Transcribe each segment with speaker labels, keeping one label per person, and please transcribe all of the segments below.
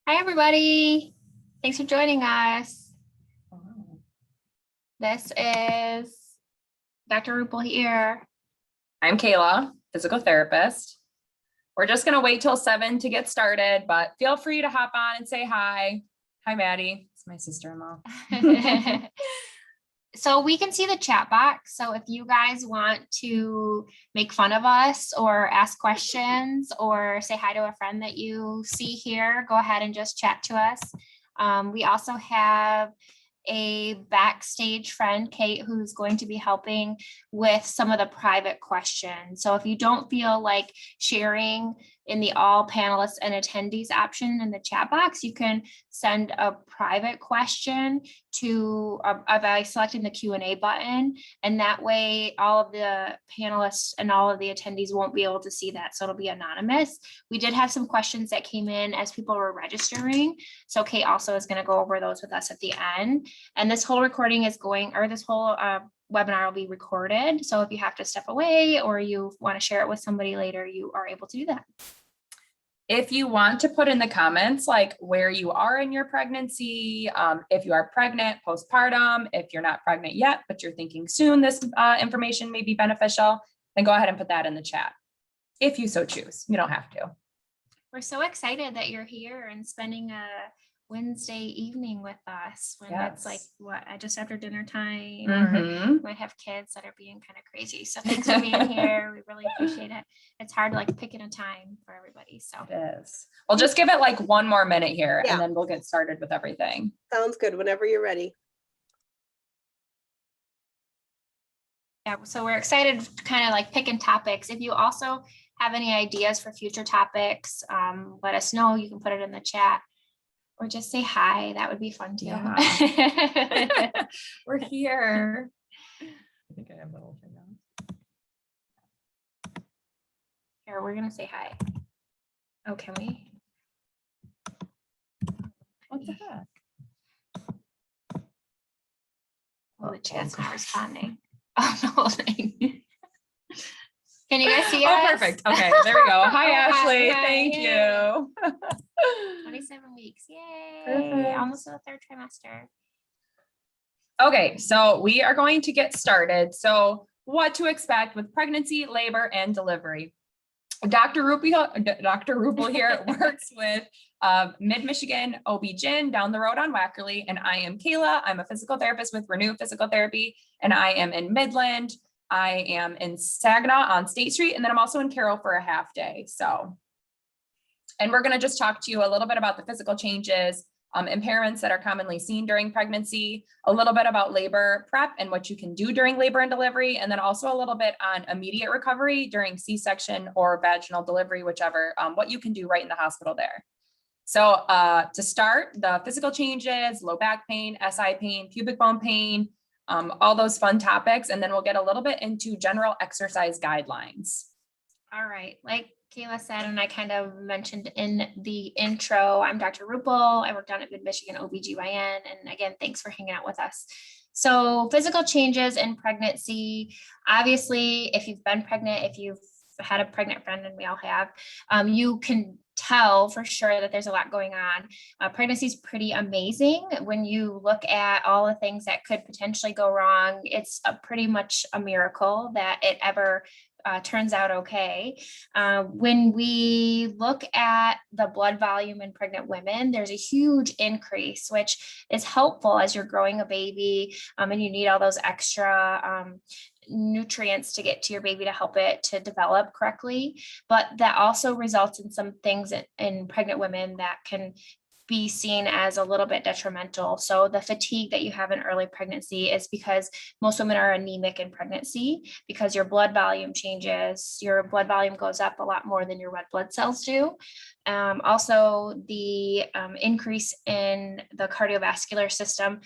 Speaker 1: Hi, everybody. Thanks for joining us. This is Dr. Ruple here.
Speaker 2: I'm Kayla, physical therapist. We're just going to wait till 7 to get started, but feel free to hop on and say hi. Hi, Maddie. It's my sister-in-law.
Speaker 1: So we can see the chat box. So if you guys want to make fun of us or ask questions or say hi to a friend that you see here, go ahead and just chat to us. We also have a backstage friend, Kate, who's going to be helping with some of the private questions. So if you don't feel like sharing in the all panelists and attendees option in the chat box, you can send a private question to by selecting the Q&A button. And that way all of the panelists and all of the attendees won't be able to see that. So it'll be anonymous. We did have some questions that came in as people were registering. So Kate also is going to go over those with us at the end. And this whole recording is going, or this whole webinar will be recorded. So if you have to step away or you want to share it with somebody later, you are able to do that.
Speaker 2: If you want to put in the comments, like where you are in your pregnancy, if you are pregnant, postpartum, if you're not pregnant yet, but you're thinking soon this information may be beneficial, then go ahead and put that in the chat. If you so choose, you don't have to.
Speaker 1: We're so excited that you're here and spending a Wednesday evening with us when it's like just after dinner time, or we might have kids that are being kind of crazy. So thanks for being here. We really appreciate it. It's hard to like pick in a time for everybody. So
Speaker 2: it is. We'll just give it like 1 more minute here and then we'll get started with everything.
Speaker 3: Sounds good. Whenever you're ready.
Speaker 1: Yeah, so we're excited to kind of like picking topics. If you also have any ideas for future topics, let us know. You can put it in the chat. Or just say hi. That would be fun too.
Speaker 2: Yeah. We're here. I think I have the whole thing down.
Speaker 1: Here, we're gonna say hi. Oh, can we?
Speaker 2: What the heck?
Speaker 1: Well, the chat's not responding. Oh, the whole thing. Can you guys see us?
Speaker 2: Oh, perfect. Okay, there we go. Hi, Ashley.
Speaker 1: Hi.
Speaker 2: Thank you.
Speaker 1: 27 weeks. Yay.
Speaker 2: Perfect.
Speaker 1: Almost in the 3rd trimester.
Speaker 2: Okay, so we are going to get started. So what to expect with pregnancy, labor, and delivery. Dr. Ruple here works with MidMichigan OB-GYN down the road on Wackerly, and I am Kayla. I'm a physical therapist with Renue Physical Therapy, and I am in Midland. I am in Saginaw on State Street, and then I'm also in Carroll for a half day. So, and we're going to just talk to you a little bit about the physical changes, impairments that are commonly seen during pregnancy, a little bit about labor prep and what you can do during labor and delivery, and then also a little bit on immediate recovery during C-section or vaginal delivery, whichever, what you can do right in the hospital there. So to start, the physical changes, low back pain, SI pain, pubic bone pain, all those fun topics. And then we'll get a little bit into general exercise guidelines.
Speaker 1: All right. Like Kayla said, and I kind of mentioned in the intro, I'm Dr. Ruple. I work down at MidMichigan OB-GYN. And again, thanks for hanging out with us. So physical changes in pregnancy, obviously, if you've been pregnant, if you've had a pregnant friend, and we all have, you can tell for sure that there's a lot going on. Pregnancy is pretty amazing. When you look at all the things that could potentially go wrong, it's pretty much a miracle that it ever turns out okay. When we look at the blood volume in pregnant women, there's a huge increase, which is helpful as you're growing a baby and you need all those extra nutrients to get to your baby to help it to develop correctly. But that also results in some things in pregnant women that can be seen as a little bit detrimental. So the fatigue that you have in early pregnancy is because most women are anemic in pregnancy because your blood volume changes. Your blood volume goes up a lot more than your red blood cells do. Also, the increase in the cardiovascular system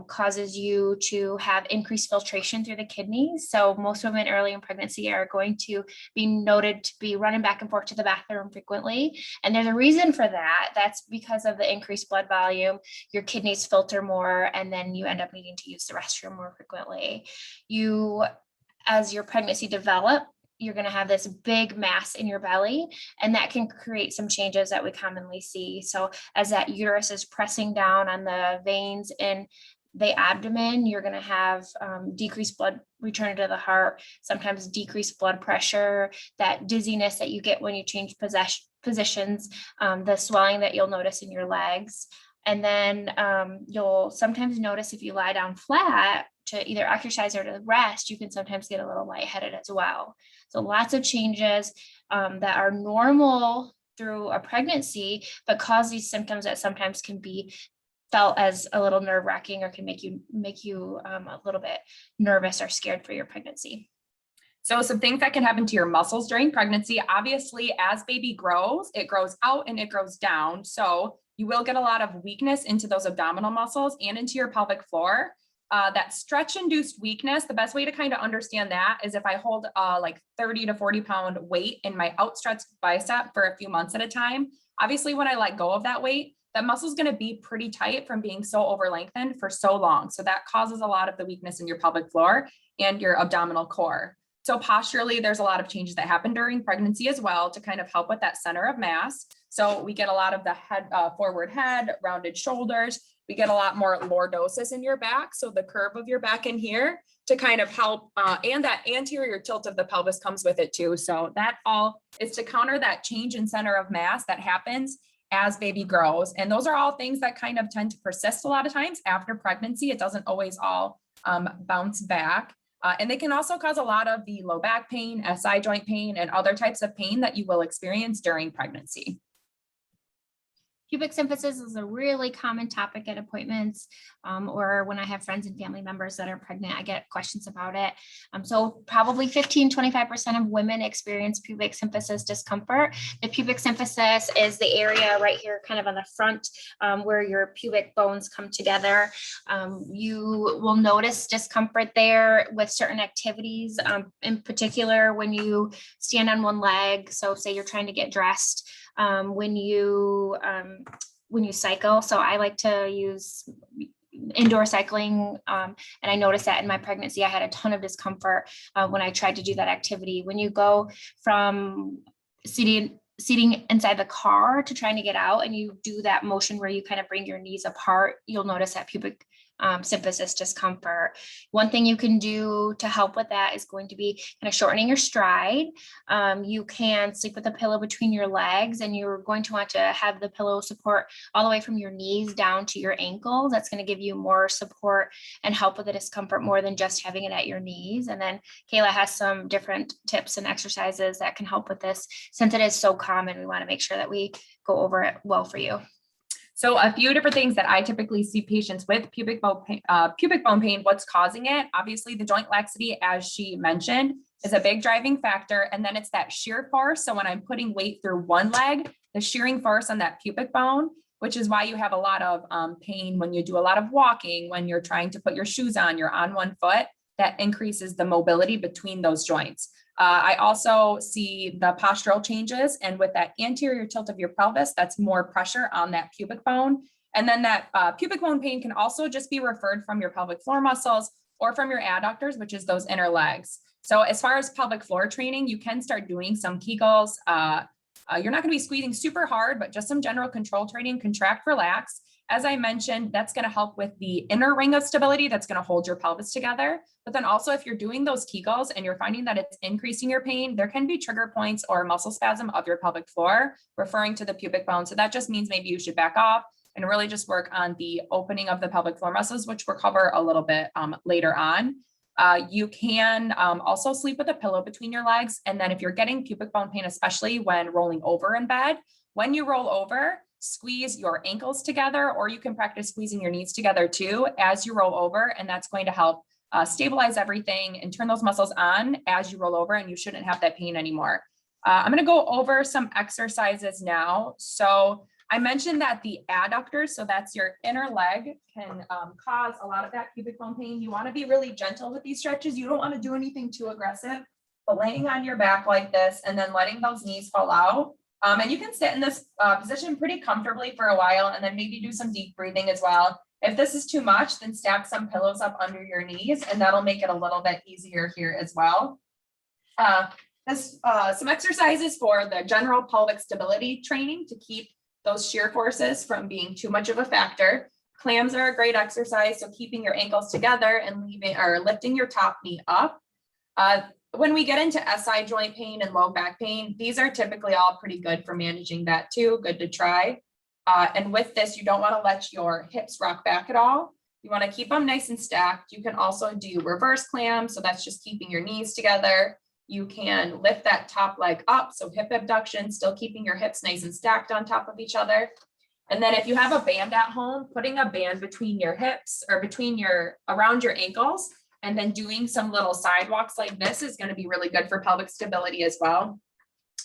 Speaker 1: causes you to have increased filtration through the kidneys. So most women early in pregnancy are going to be noted to be running back and forth to the bathroom frequently. And there's a reason for that. That's because of the increased blood volume. Your kidneys filter more, and then you end up needing to use the restroom more frequently. As your pregnancy develops, you're going to have this big mass in your belly, and that can create some changes that we commonly see. So as that uterus is pressing down on the veins in the abdomen, you're going to have decreased blood return to the heart, sometimes decreased blood pressure, that dizziness that you get when you change positions, the swelling that you'll notice in your legs. And then you'll sometimes notice if you lie down flat to either exercise or to rest, you can sometimes get a little lightheaded as well. So lots of changes that are normal through a pregnancy, but cause these symptoms that sometimes can be felt as a little nerve-wracking or can make you a little bit nervous or scared for your pregnancy.
Speaker 2: So some things that can happen to your muscles during pregnancy, obviously as baby grows, it grows out and it grows down. So you will get a lot of weakness into those abdominal muscles and into your pelvic floor. That stretch-induced weakness, the best way to kind of understand that is if I hold like 30 to 40 pound weight in my outstretched bicep for a few months at a time. Obviously, when I let go of that weight, that muscle is going to be pretty tight from being so over lengthened for so long. So that causes a lot of the weakness in your pelvic floor and your abdominal core. So posturally, there's a lot of changes that happen during pregnancy as well to kind of help with that center of mass. So we get a lot of the head, forward head, rounded shoulders. We get a lot more lordosis in your back. So the curve of your back in here to kind of help, and that anterior tilt of the pelvis comes with it too. So that all is to counter that change in center of mass that happens as baby grows. And those are all things that kind of tend to persist a lot of times after pregnancy. It doesn't always all bounce back. And they can also cause a lot of the low back pain, SI joint pain, and other types of pain that you will experience during pregnancy.
Speaker 1: Pubic symphysis is a really common topic at appointments, or when I have friends and family members that are pregnant, I get questions about it. So probably 15-25% of women experience pubic symphysis discomfort. The pubic symphysis is the area right here, kind of on the front, where your pubic bones come together. You will notice discomfort there with certain activities, in particular when you stand on one leg. So say you're trying to get dressed. When you cycle. So I like to use indoor cycling. And I noticed that in my pregnancy, I had a ton of discomfort when I tried to do that activity. When you go from sitting inside the car to trying to get out and you do that motion where you kind of bring your knees apart, you'll notice that pubic symphysis discomfort. One thing you can do to help with that is going to be kind of shortening your stride. You can sleep with a pillow between your legs, and you're going to want to have the pillow support all the way from your knees down to your ankles. That's going to give you more support and help with the discomfort more than just having it at your knees. And then Kayla has some different tips and exercises that can help with this. Since it is so common, we want to make sure that we go over it well for you.
Speaker 2: So a few different things that I typically see patients with pubic bone pain, what's causing it? Obviously the joint laxity, as she mentioned, is a big driving factor. And then it's that shear force. So when I'm putting weight through one leg, the shearing force on that pubic bone, which is why you have a lot of pain when you do a lot of walking, when you're trying to put your shoes on, you're on one foot, that increases the mobility between those joints. I also see the postural changes, and with that anterior tilt of your pelvis, that's more pressure on that pubic bone. And then that pubic bone pain can also just be referred from your pelvic floor muscles or from your adductors, which is those inner legs. So as far as pelvic floor training, you can start doing some Kegels. You're not going to be squeezing super hard, but just some general control training, contract, relax. As I mentioned, that's going to help with the inner ring of stability that's going to hold your pelvis together. But then also if you're doing those Kegels and you're finding that it's increasing your pain, there can be trigger points or muscle spasm of your pelvic floor referring to the pubic bone. So that just means maybe you should back off and really just work on the opening of the pelvic floor muscles, which we'll cover a little bit later on. You can also sleep with a pillow between your legs. And then if you're getting pubic bone pain, especially when rolling over in bed, when you roll over, squeeze your ankles together, or you can practice squeezing your knees together too as you roll over. And that's going to help stabilize everything and turn those muscles on as you roll over, and you shouldn't have that pain anymore. I'm going to go over some exercises now. So I mentioned that the adductors, so that's your inner leg, can cause a lot of that pubic bone pain. You want to be really gentle with these stretches. You don't want to do anything too aggressive, but laying on your back like this and then letting those knees fall out. And you can sit in this position pretty comfortably for a while and then maybe do some deep breathing as well. If this is too much, then stack some pillows up under your knees and that'll make it a little bit easier here as well. some exercises for the general pelvic stability training to keep those shear forces from being too much of a factor. Clams are a great exercise, so keeping your ankles together and lifting your top knee up. When we get into SI joint pain and low back pain, these are typically all pretty good for managing that too. Good to try. And with this, you don't want to let your hips rock back at all. You want to keep them nice and stacked. You can also do reverse clam. So that's just keeping your knees together. You can lift that top leg up. So hip abduction, still keeping your hips nice and stacked on top of each other. And then if you have a band at home, putting a band between your hips or around your ankles, and then doing some little sidewalks like this is going to be really good for pelvic stability as well.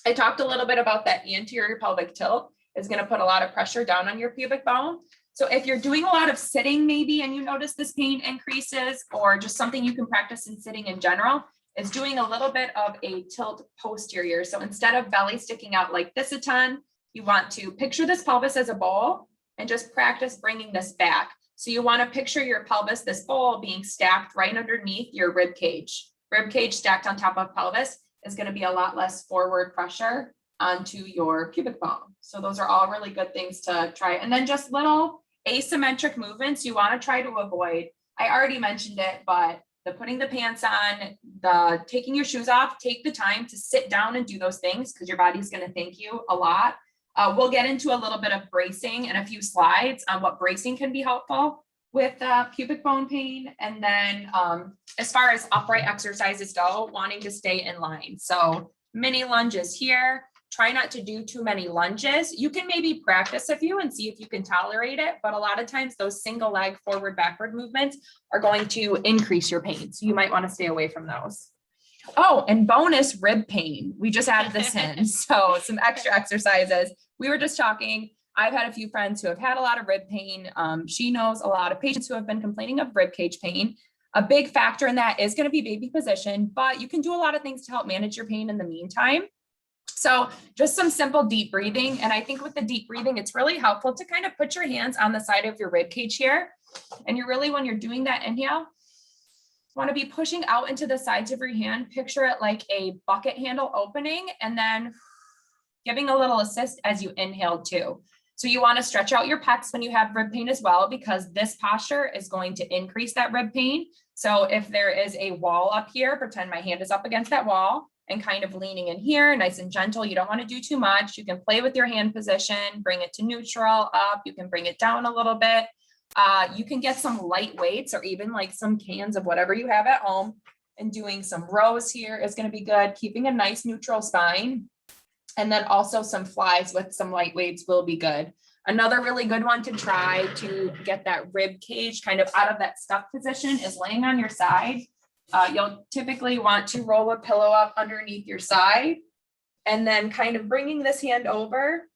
Speaker 2: I talked a little bit about that anterior pelvic tilt is going to put a lot of pressure down on your pubic bone. So if you're doing a lot of sitting maybe, and you notice this pain increases, or just something you can practice in sitting in general, is doing a little bit of a tilt posterior. So instead of belly sticking out like this a ton, you want to picture this pelvis as a bowl and just practice bringing this back. So you want to picture your pelvis, this bowl, being stacked right underneath your rib cage. Rib cage stacked on top of pelvis is going to be a lot less forward pressure onto your pubic bone. So those are all really good things to try. And then just little asymmetric movements you want to try to avoid. I already mentioned it, but the putting the pants on, the taking your shoes off, take the time to sit down and do those things because your body's going to thank you a lot. We'll get into a little bit of bracing and a few slides on what bracing can be helpful with pubic bone pain. And then as far as upright exercises go, wanting to stay in line. So mini lunges here. Try not to do too many lunges. You can maybe practice a few and see if you can tolerate it, but a lot of times those single leg forward backward movements are going to increase your pain. So you might want to stay away from those. Oh, and bonus rib pain. We just added this in. So some extra exercises. We were just talking. I've had a few friends who have had a lot of rib pain. She knows a lot of patients who have been complaining of rib cage pain. A big factor in that is going to be baby position, but you can do a lot of things to help manage your pain in the meantime. So just some simple deep breathing. And I think with the deep breathing, it's really helpful to kind of put your hands on the side of your rib cage here. And you're really, when you're doing that inhale, want to be pushing out into the sides of your hand. Picture it like a bucket handle opening and then giving a little assist as you inhale too. So you want to stretch out your pecs when you have rib pain as well, because this posture is going to increase that rib pain. So if there is a wall up here, pretend my hand is up against that wall and kind of leaning in here, nice and gentle. You don't want to do too much. You can play with your hand position, bring it to neutral up. You can bring it down a little bit. You can get some light weights or even like some cans of whatever you have at home, and doing some rows here is going to be good. Keeping a nice neutral spine. And then also some flies with some light weights will be good. Another really good one to try to get that rib cage kind of out of that stuck position is laying on your side. You'll typically want to roll a pillow up underneath your side and then kind of bringing this hand over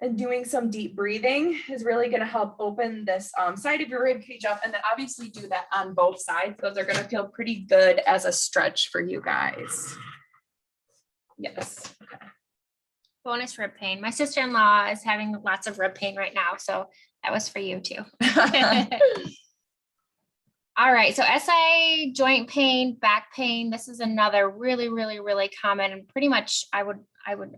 Speaker 2: and doing some deep breathing is really going to help open this side of your rib cage up. And then obviously do that on both sides. Those are going to feel pretty good as a stretch for you guys. Yes. Okay.
Speaker 1: Bonus rib pain. My sister-in-law is having lots of rib pain right now. So that was for you too. All right. So SI joint pain, back pain. This is another really, really, really common and pretty much I would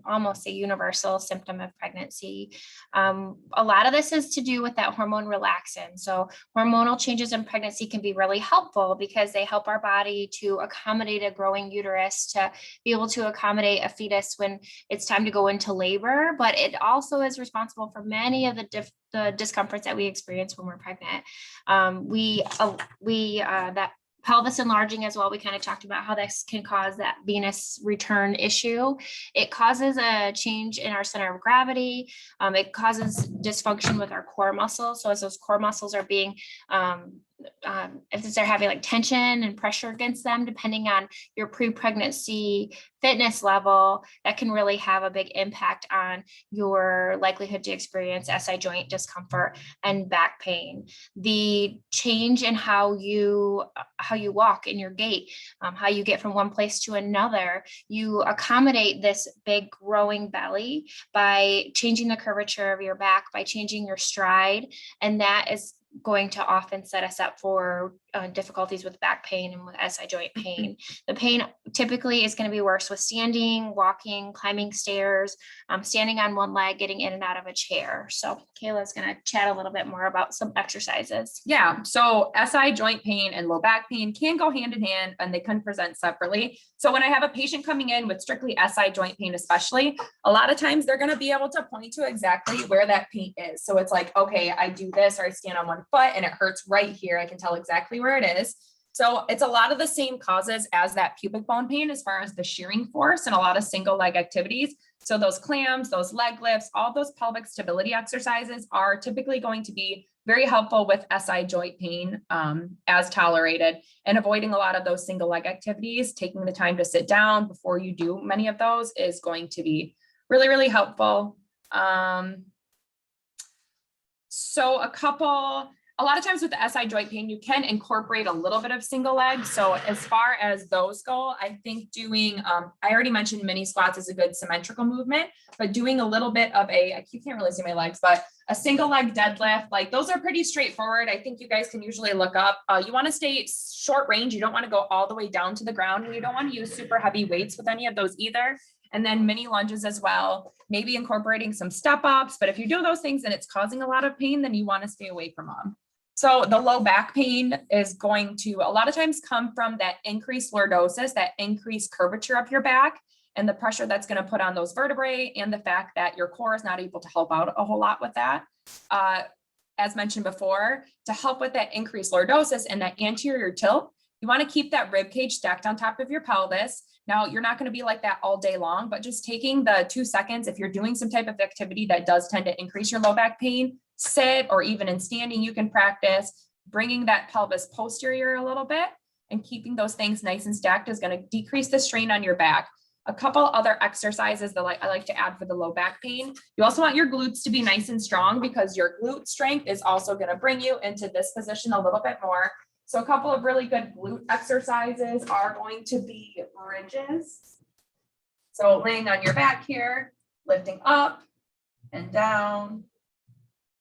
Speaker 1: almost say universal symptom of pregnancy. A lot of this is to do with that hormone relaxin. So hormonal changes in pregnancy can be really helpful because they help our body to accommodate a growing uterus, to be able to accommodate a fetus when it's time to go into labor. But it also is responsible for many of the discomforts that we experience when we're pregnant. That pelvis enlarging as well. We kind of talked about how this can cause that venous return issue. It causes a change in our center of gravity. It causes dysfunction with our core muscles. So as those core muscles are being, if they're having like tension and pressure against them, depending on your pre-pregnancy fitness level, that can really have a big impact on your likelihood to experience SI joint discomfort and back pain. The change in how you walk in your gait, how you get from one place to another, you accommodate this big growing belly by changing the curvature of your back, by changing your stride. And that is going to often set us up for difficulties with back pain and with SI joint pain. The pain typically is going to be worse with standing, walking, climbing stairs, standing on one leg, getting in and out of a chair. So Kayla's going to chat a little bit more about some exercises.
Speaker 2: Yeah. So SI joint pain and low back pain can go hand in hand and they can present separately. So when I have a patient coming in with strictly SI joint pain, especially, a lot of times they're going to be able to point to exactly where that pain is. So it's like, okay, I do this or I stand on one foot and it hurts right here. I can tell exactly where it is. So it's a lot of the same causes as that pubic bone pain as far as the shearing force and a lot of single leg activities. So those clams, those leg lifts, all those pelvic stability exercises are typically going to be very helpful with SI joint pain as tolerated, and avoiding a lot of those single leg activities. Taking the time to sit down before you do many of those is going to be really, really helpful. So a lot of times with the SI joint pain, you can incorporate a little bit of single leg. So as far as those go, I think doing, I already mentioned mini squats is a good symmetrical movement, but doing a little bit of you can't really see my legs, but a single leg deadlift, like those are pretty straightforward. I think you guys can usually look up, you want to stay short range. You don't want to go all the way down to the ground, and you don't want to use super heavy weights with any of those either. And then mini lunges as well, maybe incorporating some step ups. But if you do those things and it's causing a lot of pain, then you want to stay away from them. So the low back pain is going to a lot of times come from that increased lordosis, that increased curvature of your back, and the pressure that's going to put on those vertebrae, and the fact that your core is not able to help out a whole lot with that. As mentioned before, to help with that increased lordosis and that anterior tilt, you want to keep that rib cage stacked on top of your pelvis. Now, you're not going to be like that all day long, but just taking the 2 seconds, if you're doing some type of activity that does tend to increase your low back pain, sit or even in standing, you can practice bringing that pelvis posterior a little bit, and keeping those things nice and stacked is going to decrease the strain on your back. A couple other exercises that I like to add for the low back pain. You also want your glutes to be nice and strong, because your glute strength is also going to bring you into this position a little bit more. So a couple of really good glute exercises are going to be ridges. So laying on your back here, lifting up and down,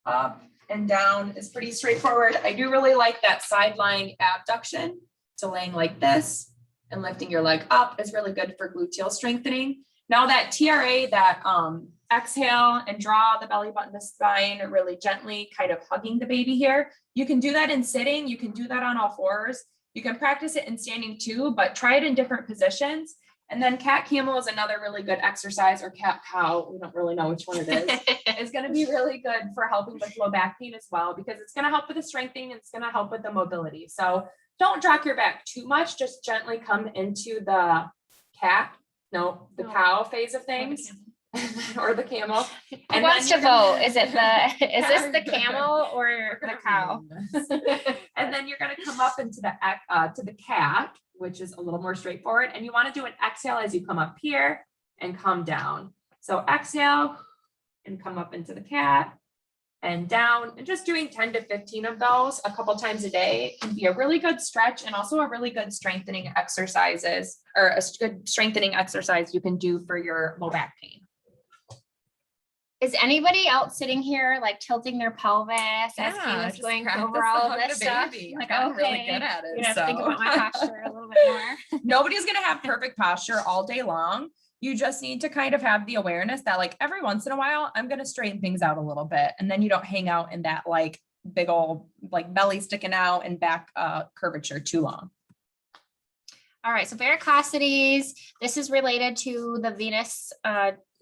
Speaker 2: up and down is pretty straightforward. I do really like that side lying abduction. So laying like this and lifting your leg up is really good for gluteal strengthening. Now that TRA, that exhale and draw the belly button to spine really gently, kind of hugging the baby here. You can do that in sitting. You can do that on all fours. You can practice it in standing too, but try it in different positions. And then cat camel is another really good exercise, or cat cow, we don't really know which one it is. It's going to be really good for helping with low back pain as well, because it's going to help with the strengthening and it's going to help with the mobility. So don't drop your back too much, just gently come into the cow phase of things. Or the camel.
Speaker 1: Who wants to vote? Is this the camel or the cow?
Speaker 2: And then you're going to come up into the cat, which is a little more straightforward. And you want to do an exhale as you come up here and come down. So exhale and come up into the cat and down, and just doing 10 to 15 of those a couple times a day can be a really good stretch, and also a really good strengthening exercises, or a good strengthening exercise you can do for your low back pain.
Speaker 1: Is anybody else sitting here like tilting their pelvis as Kayla's going over all of this stuff?
Speaker 2: Like, I'm really good at it.
Speaker 1: You have to think about my posture a little bit more.
Speaker 2: Nobody's going to have perfect posture all day long. You just need to kind of have the awareness that, like, every once in a while, I'm going to straighten things out a little bit. And then you don't hang out in that like big old like belly sticking out and back curvature too long.
Speaker 1: All right. So varicosities, this is related to the venous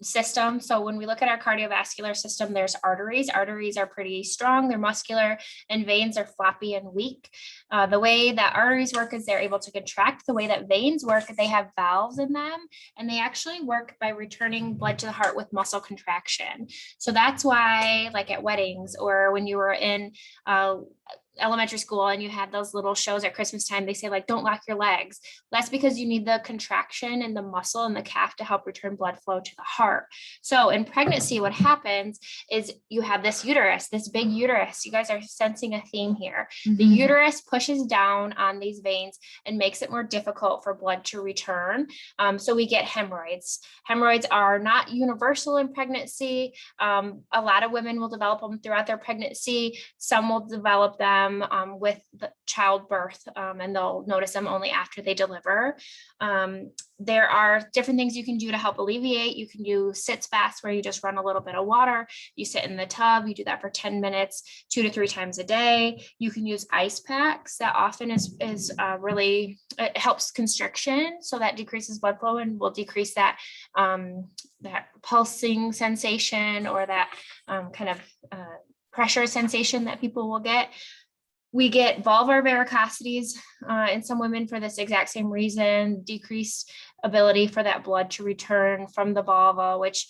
Speaker 1: system. So when we look at our cardiovascular system, there's arteries. Arteries are pretty strong, they're muscular, and veins are floppy and weak. The way that arteries work is they're able to contract. The way that veins work, they have valves in them, and they actually work by returning blood to the heart with muscle contraction. So that's why, like at weddings, or when you were in elementary school and you had those little shows at Christmas time, they say like, don't lock your legs. That's because you need the contraction in the muscle and the calf to help return blood flow to the heart. So in pregnancy, what happens is you have this uterus, this big uterus. You guys are sensing a theme here. The uterus pushes down on these veins and makes it more difficult for blood to return. So we get hemorrhoids. Hemorrhoids are not universal in pregnancy. A lot of women will develop them throughout their pregnancy. Some will develop them with the childbirth, and they'll notice them only after they deliver. There are different things you can do to help alleviate. You can do sitz baths where you just run a little bit of water. You sit in the tub, you do that for 10 minutes, 2 to 3 times a day. You can use ice packs. That often is really, it helps constriction. So that decreases blood flow and will decrease that, that pulsing sensation or that kind of pressure sensation that people will get. We get vulvar varicosities in some women for this exact same reason, decreased ability for that blood to return from the vulva, which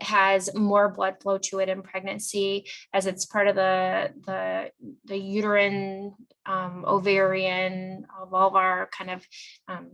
Speaker 1: has more blood flow to it in pregnancy as it's part of the uterine, ovarian, vulvar kind of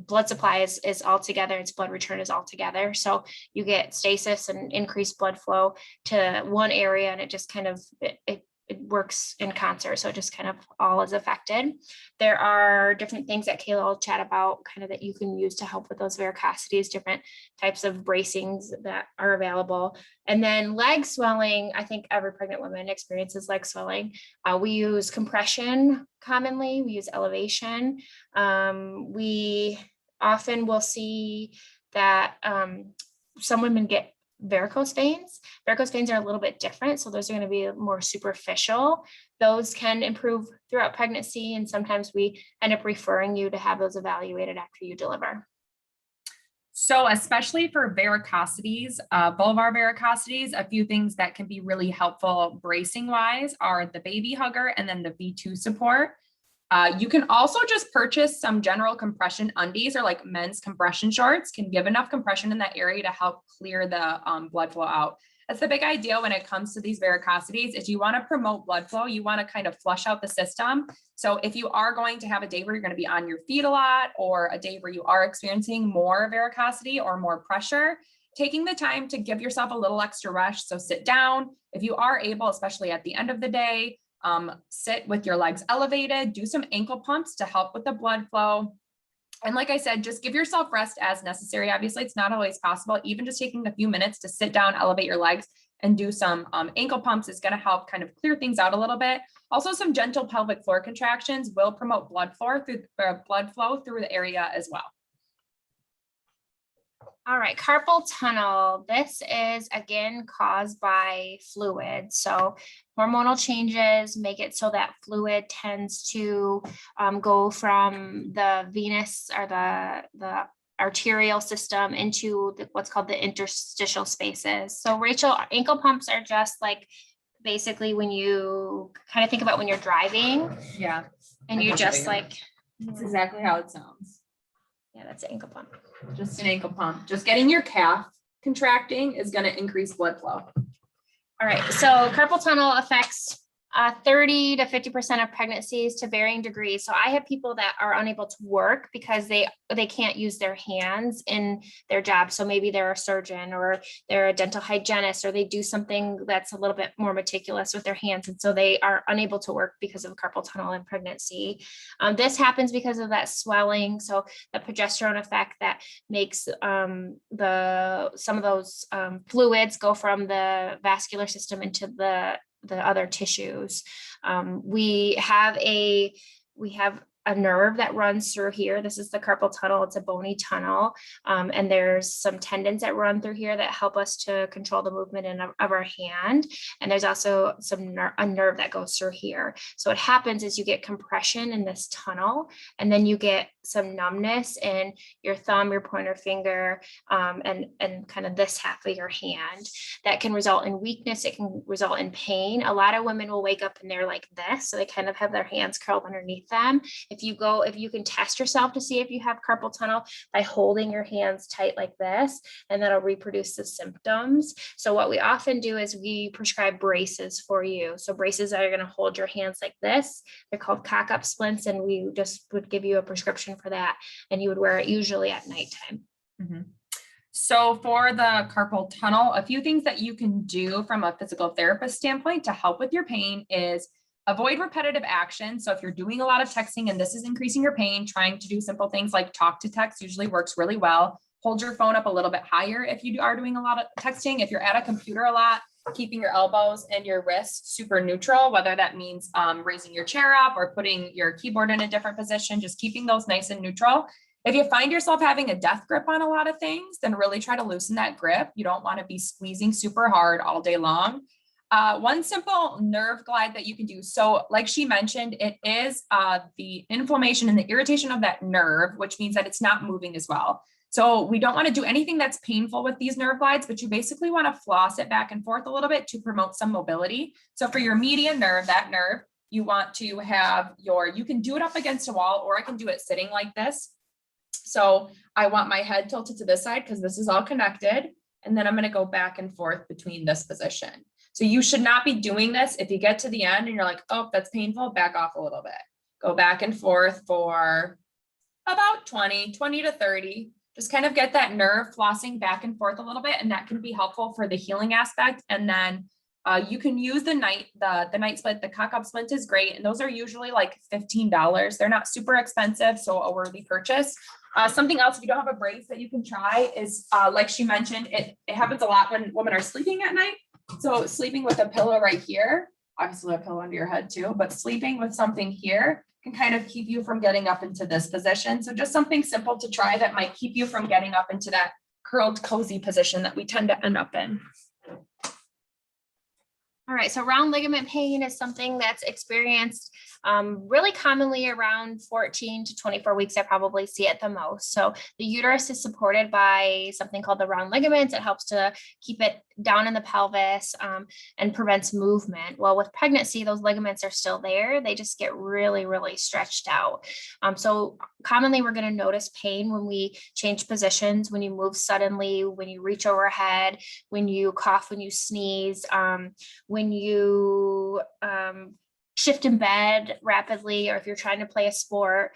Speaker 1: blood supply is all together, its blood return is all together. So you get stasis and increased blood flow to one area and it just kind of, it works in concert. So it just kind of all is affected. There are different things that Kayla will chat about kind of that you can use to help with those varicosities, different types of bracings that are available. And then leg swelling, I think every pregnant woman experiences leg swelling. We use compression commonly, we use elevation. We often will see that some women get varicose veins. Varicose veins are a little bit different. So those are going to be more superficial. Those can improve throughout pregnancy. And sometimes we end up referring you to have those evaluated after you deliver.
Speaker 2: So especially for varicosities, vulvar varicosities, a few things that can be really helpful bracing wise are the baby hugger and then the V2 support. You can also just purchase some general compression undies or like men's compression shorts can give enough compression in that area to help clear the blood flow out. That's the big idea when it comes to these varicosities is you want to promote blood flow. You want to kind of flush out the system. So if you are going to have a day where you're going to be on your feet a lot or a day where you are experiencing more varicosity or more pressure, taking the time to give yourself a little extra rest. So sit down if you are able, especially at the end of the day. Sit with your legs elevated, do some ankle pumps to help with the blood flow. And like I said, just give yourself rest as necessary. Obviously, it's not always possible. Even just taking a few minutes to sit down, elevate your legs and do some ankle pumps is going to help kind of clear things out a little bit. Also, some gentle pelvic floor contractions will promote blood flow through the area as well.
Speaker 1: All right, carpal tunnel. This is again caused by fluid. So hormonal changes make it so that fluid tends to go from the venous or the arterial system into what's called the interstitial spaces. So Rachel, ankle pumps are just like basically when you kind of think about when you're driving.
Speaker 2: Yeah.
Speaker 1: And you just like.
Speaker 2: That's exactly how it sounds.
Speaker 1: Yeah, that's an ankle pump.
Speaker 2: Just an ankle pump. Just getting your calf contracting is going to increase blood flow.
Speaker 1: All right. So carpal tunnel affects 30 to 50% of pregnancies to varying degrees. So I have people that are unable to work because they can't use their hands in their job. So maybe they're a surgeon or they're a dental hygienist, or they do something that's a little bit more meticulous with their hands. And so they are unable to work because of carpal tunnel in pregnancy. This happens because of that swelling. So the progesterone effect that makes some of those fluids go from the vascular system into the other tissues. We have a nerve that runs through here. This is the carpal tunnel. It's a bony tunnel. And there's some tendons that run through here that help us to control the movement of our hand. And there's also a nerve that goes through here. So what happens is you get compression in this tunnel, and then you get some numbness in your thumb, your pointer finger, and kind of this half of your hand. That can result in weakness. It can result in pain. A lot of women will wake up and they're like this. So they kind of have their hands curled underneath them. If if you can test yourself to see if you have carpal tunnel by holding your hands tight like this, and that'll reproduce the symptoms. So what we often do is we prescribe braces for you. So braces that are going to hold your hands like this. They're called cock-up splints, and we just would give you a prescription for that, and you would wear it usually at nighttime.
Speaker 2: Mm-hmm. So for the carpal tunnel, a few things that you can do from a physical therapist standpoint to help with your pain is avoid repetitive action. So if you're doing a lot of texting and this is increasing your pain, trying to do simple things like talk to text usually works really well. Hold your phone up a little bit higher if you are doing a lot of texting. If you're at a computer a lot, keeping your elbows and your wrists super neutral, whether that means raising your chair up or putting your keyboard in a different position, just keeping those nice and neutral. If you find yourself having a death grip on a lot of things, then really try to loosen that grip. You don't want to be squeezing super hard all day long. One simple nerve glide that you can do. So like she mentioned, it is the inflammation and the irritation of that nerve, which means that it's not moving as well. So we don't want to do anything that's painful with these nerve glides, but you basically want to floss it back and forth a little bit to promote some mobility. So for your median nerve, that nerve, you want to have you can do it up against a wall, or I can do it sitting like this. So I want my head tilted to this side because this is all connected. And then I'm going to go back and forth between this position. So you should not be doing this. If you get to the end and you're like, oh, that's painful, back off a little bit. Go back and forth for about 20 to 30. Just kind of get that nerve flossing back and forth a little bit. And that can be helpful for the healing aspect. And then you can use the night split. The cock-up splint is great. And those are usually like $15. They're not super expensive, so a worthy purchase. Something else, if you don't have a brace that you can try is, like she mentioned, it happens a lot when women are sleeping at night. So sleeping with a pillow right here, obviously a pillow under your head too, but sleeping with something here can kind of keep you from getting up into this position. So just something simple to try that might keep you from getting up into that curled, cozy position that we tend to end up in.
Speaker 1: All right, so round ligament pain is something that's experienced really commonly around 14 to 24 weeks. I probably see it the most. So the uterus is supported by something called the round ligaments. It helps to keep it down in the pelvis and prevents movement. Well, with pregnancy, those ligaments are still there. They just get really, really stretched out. So commonly we're going to notice pain when we change positions, when you move suddenly, when you reach overhead, when you cough, when you sneeze, when you shift in bed rapidly, or if you're trying to play a sport,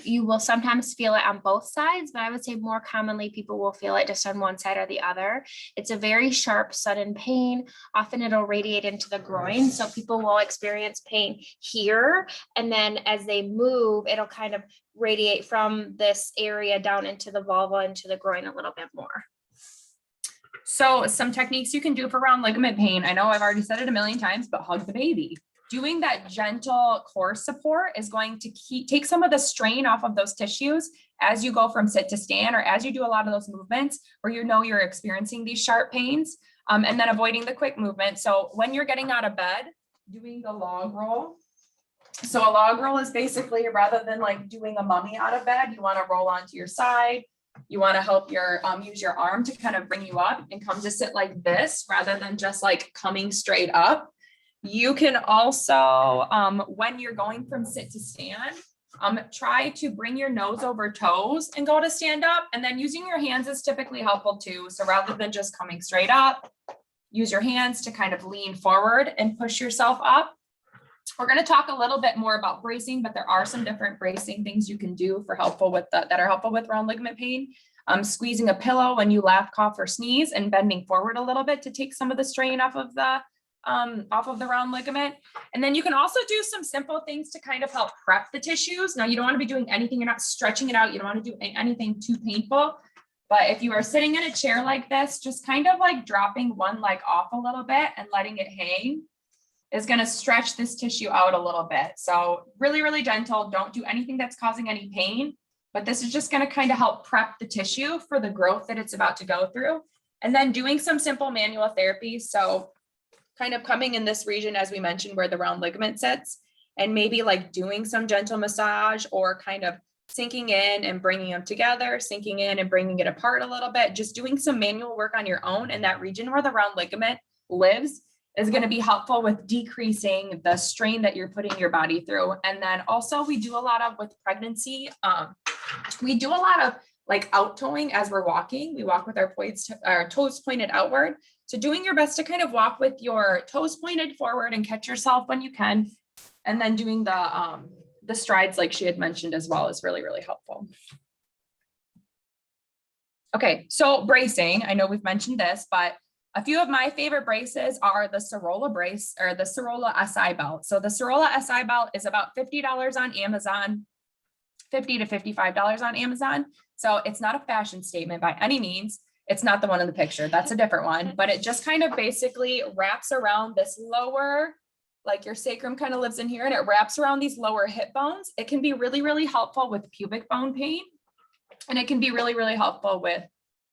Speaker 1: you will sometimes feel it on both sides, but I would say more commonly people will feel it just on one side or the other. It's a very sharp, sudden pain. Often it'll radiate into the groin. So people will experience pain here, and then as they move, it'll kind of radiate from this area down into the vulva, into the groin a little bit more.
Speaker 2: So some techniques you can do for round ligament pain. I know I've already said it a million times, but hug the baby. Doing that gentle core support is going to take some of the strain off of those tissues as you go from sit to stand, or as you do a lot of those movements where you know you're experiencing these sharp pains, and then avoiding the quick movement. So when you're getting out of bed, doing the log roll. So a log roll is basically, rather than like doing a mummy out of bed, you want to roll onto your side. You want to help your use your arm to kind of bring you up and come to sit like this rather than just like coming straight up. You can also, when you're going from sit to stand, try to bring your nose over toes and go to stand up. And then using your hands is typically helpful too. So rather than just coming straight up, use your hands to kind of lean forward and push yourself up. We're going to talk a little bit more about bracing, but there are some different bracing things you can do that are helpful with round ligament pain. Squeezing a pillow when you laugh, cough, or sneeze, and bending forward a little bit to take some of the strain off of the round ligament. And then you can also do some simple things to kind of help prep the tissues. Now, you don't want to be doing anything. You're not stretching it out. You don't want to do anything too painful. But if you are sitting in a chair like this, just kind of like dropping one leg off a little bit and letting it hang is going to stretch this tissue out a little bit. So really, really gentle. Don't do anything that's causing any pain, but this is just going to kind of help prep the tissue for the growth that it's about to go through. And then doing some simple manual therapy. So kind of coming in this region, as we mentioned, where the round ligament sits, and maybe like doing some gentle massage, or kind of sinking in and bringing them together, sinking in and bringing it apart a little bit, just doing some manual work on your own in that region where the round ligament lives is going to be helpful with decreasing the strain that you're putting your body through. And then also we do a lot of with pregnancy. We do a lot of like out toeing as we're walking. We walk with our toes pointed outward. So doing your best to kind of walk with your toes pointed forward and catch yourself when you can. And then doing the strides like she had mentioned as well is really, really helpful. Okay, so bracing, I know we've mentioned this, but a few of my favorite braces are the Sorolla brace or the Sorolla SI belt. So the Sorolla SI belt is about $50 on Amazon, $50 to $55 on Amazon. So it's not a fashion statement by any means. It's not the one in the picture. That's a different one, but it just kind of basically wraps around this lower, like your sacrum kind of lives in here and it wraps around these lower hip bones. It can be really, really helpful with pubic bone pain. And it can be really, really helpful with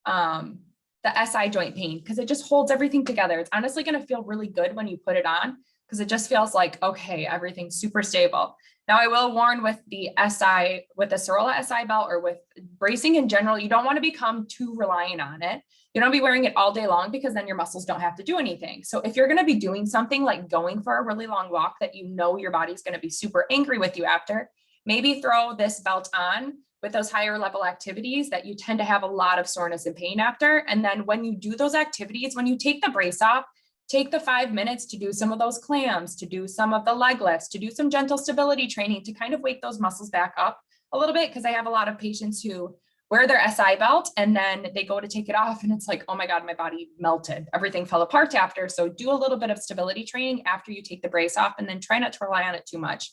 Speaker 2: the SI joint pain because it just holds everything together. It's honestly going to feel really good when you put it on because it just feels like, okay, everything's super stable. Now I will warn with the SI, with the Sorolla SI belt or with bracing in general, you don't want to become too reliant on it. You don't be wearing it all day long because then your muscles don't have to do anything. So if you're going to be doing something like going for a really long walk that you know your body's going to be super angry with you after, maybe throw this belt on with those higher level activities that you tend to have a lot of soreness and pain after. And then when you do those activities, when you take the brace off, take the 5 minutes to do some of those clams, to do some of the leg lifts, to do some gentle stability training, to kind of wake those muscles back up a little bit. Cause I have a lot of patients who wear their SI belt and then they go to take it off and it's like, oh my God, my body melted. Everything fell apart after. So do a little bit of stability training after you take the brace off and then try not to rely on it too much.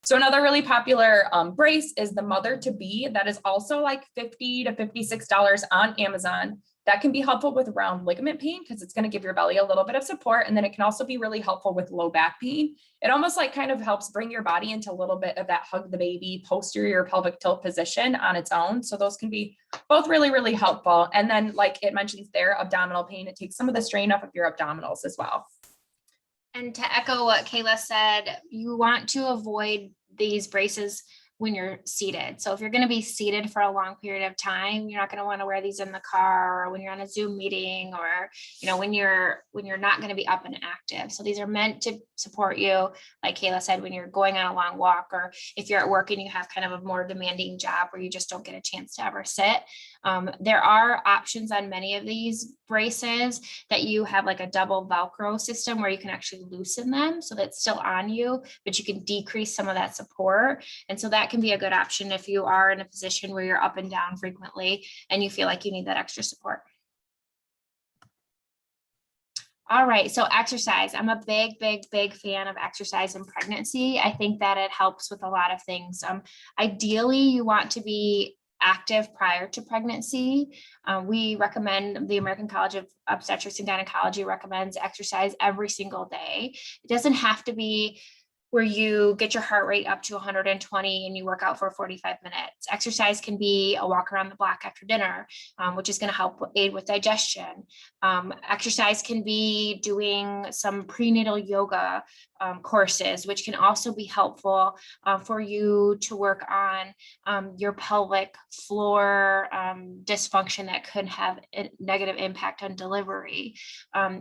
Speaker 2: So another really popular brace is the Mother to Be. That is also like $50 to $56 on Amazon. That can be helpful with round ligament pain because it's going to give your belly a little bit of support. And then it can also be really helpful with low back pain. It almost like kind of helps bring your body into a little bit of that hug the baby posterior pelvic tilt position on its own. So those can be both really, really helpful. And then like it mentions there, abdominal pain, it takes some of the strain off of your abdominals as well.
Speaker 1: And to echo what Kayla said, you want to avoid these braces when you're seated. So if you're going to be seated for a long period of time, you're not going to want to wear these in the car or when you're on a Zoom meeting or, you know, when you're not going to be up and active. So these are meant to support you. Like Kayla said, when you're going on a long walk, or if you're at work and you have kind of a more demanding job where you just don't get a chance to ever sit. There are options on many of these braces that you have like a double Velcro system where you can actually loosen them so that's still on you, but you can decrease some of that support. And so that can be a good option if you are in a position where you're up and down frequently and you feel like you need that extra support. All right, so exercise. I'm a big fan of exercise in pregnancy. I think that it helps with a lot of things. Ideally, you want to be active prior to pregnancy. We recommend, the American College of Obstetrics and Gynecology recommends exercise every single day. It doesn't have to be where you get your heart rate up to 120 and you work out for 45 minutes. Exercise can be a walk around the block after dinner, which is going to help aid with digestion. Exercise can be doing some prenatal yoga courses, which can also be helpful for you to work on your pelvic floor dysfunction that could have a negative impact on delivery.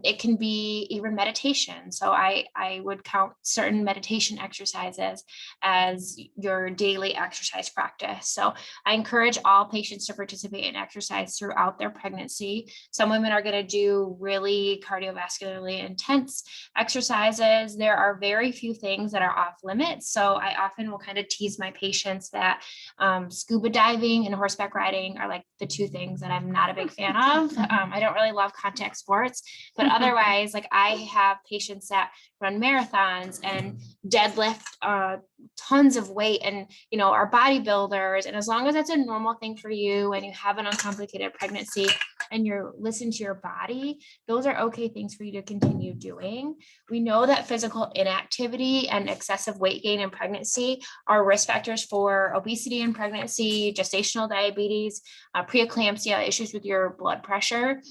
Speaker 1: It can be even meditation. So I would count certain meditation exercises as your daily exercise practice. So I encourage all patients to participate in exercise throughout their pregnancy. Some women are going to do really cardiovascularly intense exercises. There are very few things that are off limits. So I often will kind of tease my patients that scuba diving and horseback riding are like the two things that I'm not a big fan of. I don't really love contact sports, but otherwise, like I have patients that run marathons and deadlift tons of weight and, you know, are bodybuilders. And as long as that's a normal thing for you and you have an uncomplicated pregnancy and you're listening to your body, those are okay things for you to continue doing. We know that physical inactivity and excessive weight gain in pregnancy are risk factors for obesity in pregnancy, gestational diabetes, preeclampsia, issues with your blood pressure.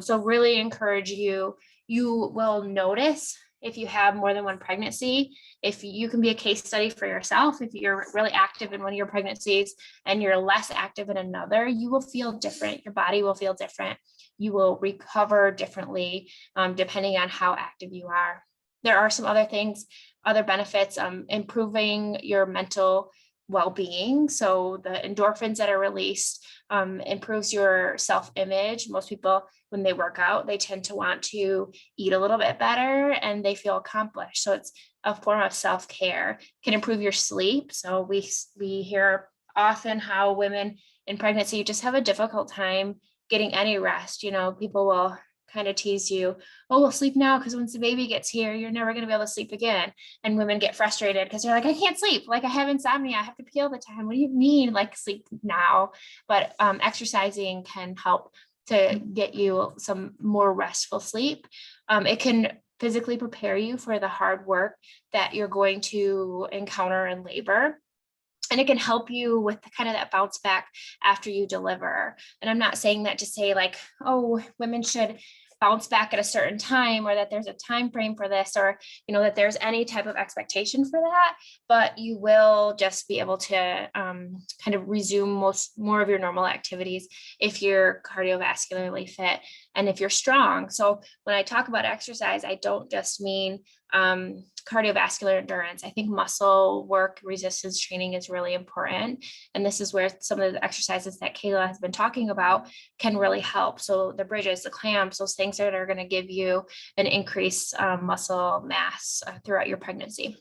Speaker 1: So really encourage you will notice if you have more than one pregnancy. If you can be a case study for yourself, if you're really active in one of your pregnancies and you're less active in another, you will feel different. Your body will feel different. You will recover differently, depending on how active you are. There are some other things, other benefits, improving your mental well-being. So the endorphins that are released improves your self-image. Most people, when they work out, they tend to want to eat a little bit better and they feel accomplished. So it's a form of self-care. Can improve your sleep. So we hear often how women in pregnancy just have a difficult time getting any rest. You know, people will kind of tease you, oh, we'll sleep now because once the baby gets here, you're never going to be able to sleep again. And women get frustrated because they're like, I can't sleep. Like I have insomnia. I have to pee all the time. What do you mean? Like sleep now? But exercising can help to get you some more restful sleep. It can physically prepare you for the hard work that you're going to encounter in labor. And it can help you with kind of that bounce back after you deliver. And I'm not saying that to say like, oh, women should bounce back at a certain time, or that there's a time frame for this, or, you know, that there's any type of expectation for that, but you will just be able to kind of resume more of your normal activities if you're cardiovascularly fit and if you're strong. So when I talk about exercise, I don't just mean cardiovascular endurance. I think muscle work, resistance training is really important. And this is where some of the exercises that Kayla has been talking about can really help. So the bridges, the clamps, those things that are going to give you an increased muscle mass throughout your pregnancy.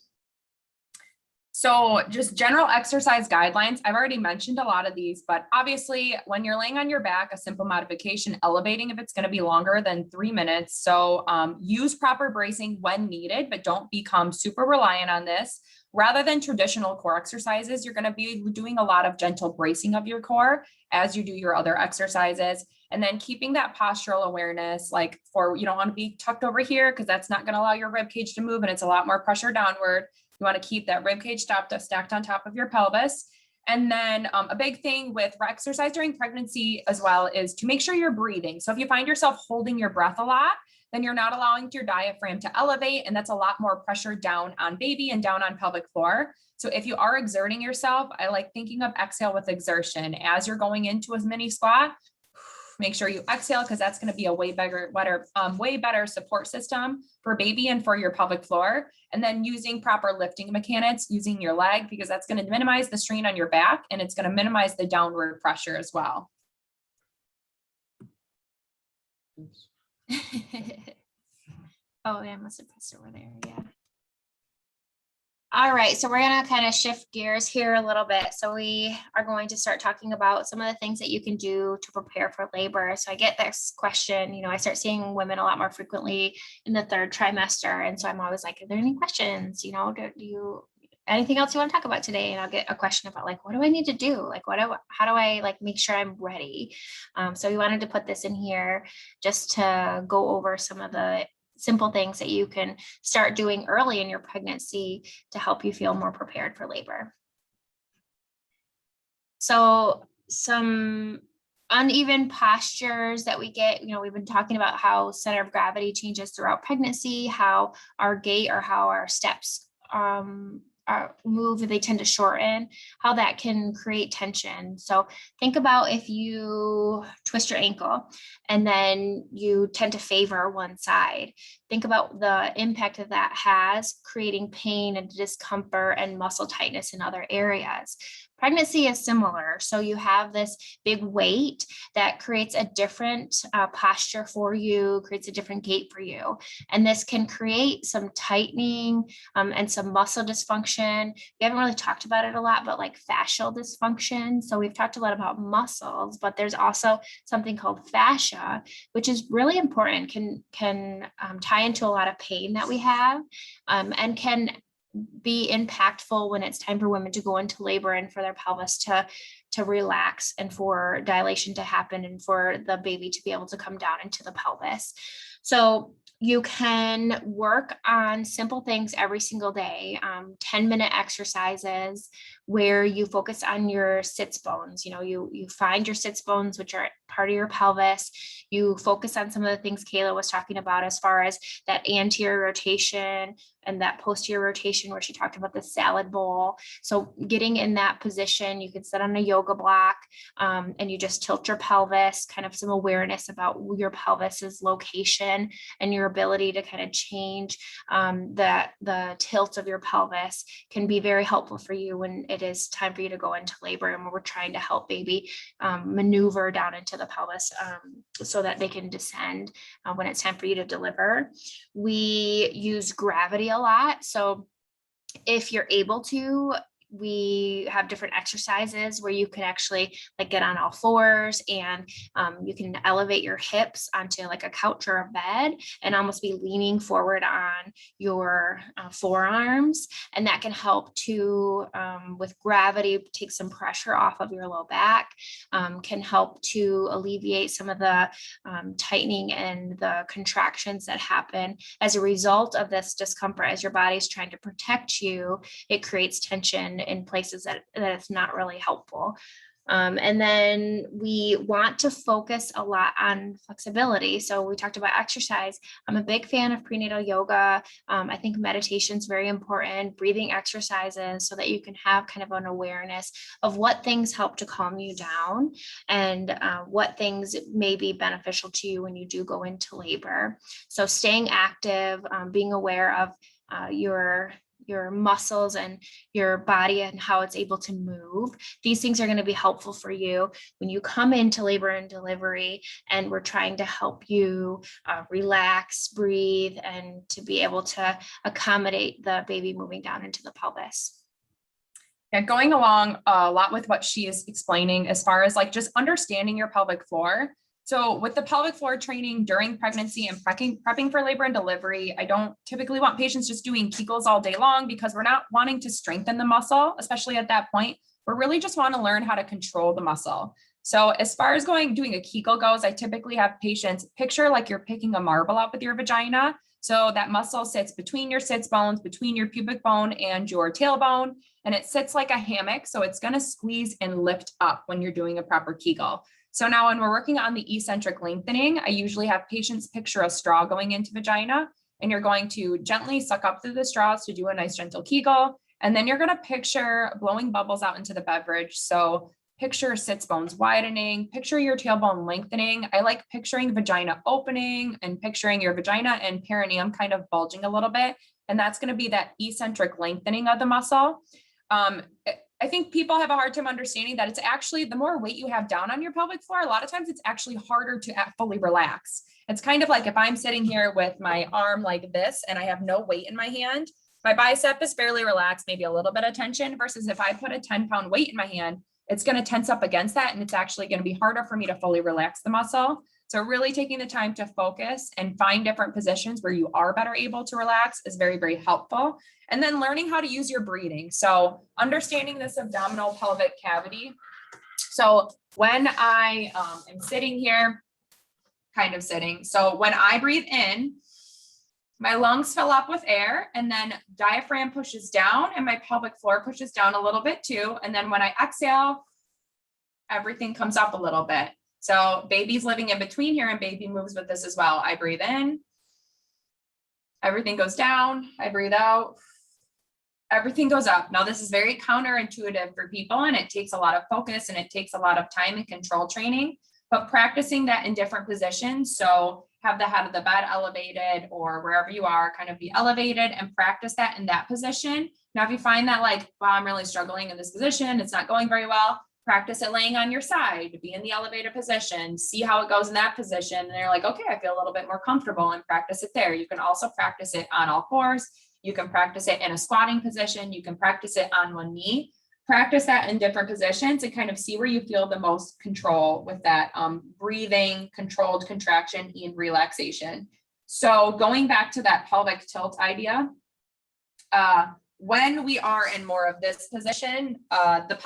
Speaker 2: So just general exercise guidelines. I've already mentioned a lot of these, but obviously when you're laying on your back, a simple modification, elevating if it's going to be longer than 3 minutes. So use proper bracing when needed, but don't become super reliant on this. Rather than traditional core exercises, you're going to be doing a lot of gentle bracing of your core as you do your other exercises. And then keeping that postural awareness, like you don't want to be tucked over here because that's not going to allow your rib cage to move and it's a lot more pressure downward. You want to keep that rib cage stacked on top of your pelvis. And then a big thing with exercise during pregnancy as well is to make sure you're breathing. So if you find yourself holding your breath a lot, then you're not allowing your diaphragm to elevate, and that's a lot more pressure down on baby and down on pelvic floor. So if you are exerting yourself, I like thinking of exhale with exertion. As you're going into a mini squat, make sure you exhale because that's going to be a way better support system for baby and for your pelvic floor. And then using proper lifting mechanics, using your leg, because that's going to minimize the strain on your back and it's going to minimize the downward pressure as well.
Speaker 1: Oh, yeah, I must have pressed over there. Yeah. All right, so we're going to kind of shift gears here a little bit. So we are going to start talking about some of the things that you can do to prepare for labor. So I get this question, you know, I start seeing women a lot more frequently in the 3rd trimester. And so I'm always like, are there any questions? You know, do you, anything else you want to talk about today? And I'll get a question about like, what do I need to do? Like, how do I like make sure I'm ready? So we wanted to put this in here just to go over some of the simple things that you can start doing early in your pregnancy to help you feel more prepared for labor. So some uneven postures that we get, you know, we've been talking about how center of gravity changes throughout pregnancy, how our gait or how our steps move, they tend to shorten, how that can create tension. So think about if you twist your ankle and then you tend to favor one side. Think about the impact that has creating pain and discomfort and muscle tightness in other areas. Pregnancy is similar. So you have this big weight that creates a different posture for you, creates a different gait for you. And this can create some tightening and some muscle dysfunction. We haven't really talked about it a lot, but like fascial dysfunction. So we've talked a lot about muscles, but there's also something called fascia, which is really important, can tie into a lot of pain that we have and can be impactful when it's time for women to go into labor and for their pelvis to relax and for dilation to happen and for the baby to be able to come down into the pelvis. So you can work on simple things every single day, 10-minute exercises where you focus on your sits bones. You find your sits bones, which are part of your pelvis. You focus on some of the things Kayla was talking about as far as that anterior rotation and that posterior rotation where she talked about the salad bowl. So getting in that position, you can sit on a yoga block and you just tilt your pelvis, kind of some awareness about your pelvis's location and your ability to kind of change the tilt of your pelvis can be very helpful for you when it is time for you to go into labor and we're trying to help baby maneuver down into the pelvis so that they can descend when it's time for you to deliver. We use gravity a lot. So if you're able to, we have different exercises where you can actually like get on all fours and you can elevate your hips onto like a couch or a bed and almost be leaning forward on your forearms. And that can help to, with gravity, take some pressure off of your low back, can help to alleviate some of the tightening and the contractions that happen as a result of this discomfort. As your body's trying to protect you, it creates tension in places that it's not really helpful. And then we want to focus a lot on flexibility. So we talked about exercise. I'm a big fan of prenatal yoga. I think meditation is very important, breathing exercises so that you can have kind of an awareness of what things help to calm you down and what things may be beneficial to you when you do go into labor. So staying active, being aware of your muscles and your body and how it's able to move. These things are going to be helpful for you when you come into labor and delivery, and we're trying to help you relax, breathe, and to be able to accommodate the baby moving down into the pelvis.
Speaker 2: Yeah, going along a lot with what she is explaining as far as like just understanding your pelvic floor. So with the pelvic floor training during pregnancy and prepping for labor and delivery, I don't typically want patients just doing Kegels all day long because we're not wanting to strengthen the muscle, especially at that point. We really just want to learn how to control the muscle. So as far as doing a Kegel goes, I typically have patients picture like you're picking a marble up with your vagina. So that muscle sits between your sits bones, between your pubic bone and your tailbone, and it sits like a hammock. So it's going to squeeze and lift up when you're doing a proper Kegel. So now when we're working on the eccentric lengthening, I usually have patients picture a straw going into vagina, and you're going to gently suck up through the straws to do a nice gentle Kegel. And then you're going to picture blowing bubbles out into the beverage. So picture sits bones widening, picture your tailbone lengthening. I like picturing vagina opening and picturing your vagina and perineum kind of bulging a little bit. And that's going to be that eccentric lengthening of the muscle. I think people have a hard time understanding that it's actually the more weight you have down on your pelvic floor, a lot of times it's actually harder to fully relax. It's kind of like if I'm sitting here with my arm like this and I have no weight in my hand, my bicep is fairly relaxed, maybe a little bit of tension, versus if I put a 10-pound weight in my hand, it's going to tense up against that. And it's actually going to be harder for me to fully relax the muscle. So really taking the time to focus and find different positions where you are better able to relax is very, very helpful. And then learning how to use your breathing. So understanding this abdominal pelvic cavity. So when I am sitting here, kind of sitting. So when I breathe in, my lungs fill up with air, and then diaphragm pushes down and my pelvic floor pushes down a little bit too. And then when I exhale, everything comes up a little bit. So baby's living in between here, and baby moves with this as well. I breathe in, everything goes down. I breathe out, everything goes up. Now this is very counterintuitive for people, and it takes a lot of focus and it takes a lot of time and control training, but practicing that in different positions. So have the head of the bed elevated, or wherever you are, kind of be elevated, and practice that in that position. Now, if you find that like, wow, I'm really struggling in this position, it's not going very well, practice it laying on your side, be in the elevated position, see how it goes in that position. And they're like, okay, I feel a little bit more comfortable, and practice it there. You can also practice it on all fours. You can practice it in a squatting position. You can practice it on one knee. Practice that in different positions and kind of see where you feel the most control with that breathing, controlled contraction, and relaxation. So going back to that pelvic tilt idea, when we are in more of this position, the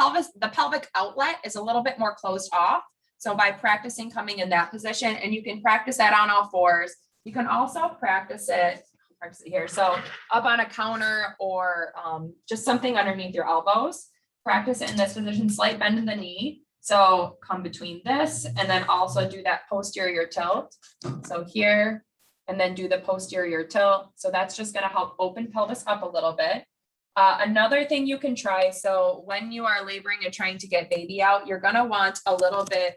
Speaker 2: pelvic outlet is a little bit more closed off. So by practicing coming in that position, and you can practice that on all fours, You can also practice it here. So up on a counter or just something underneath your elbows. Practice it in this position, slight bend in the knee. So come between this and then also do that posterior tilt. So here, and then do the posterior tilt. So that's just going to help open pelvis up a little bit. Another thing you can try, so when you are laboring and trying to get baby out, you're going to want a little bit,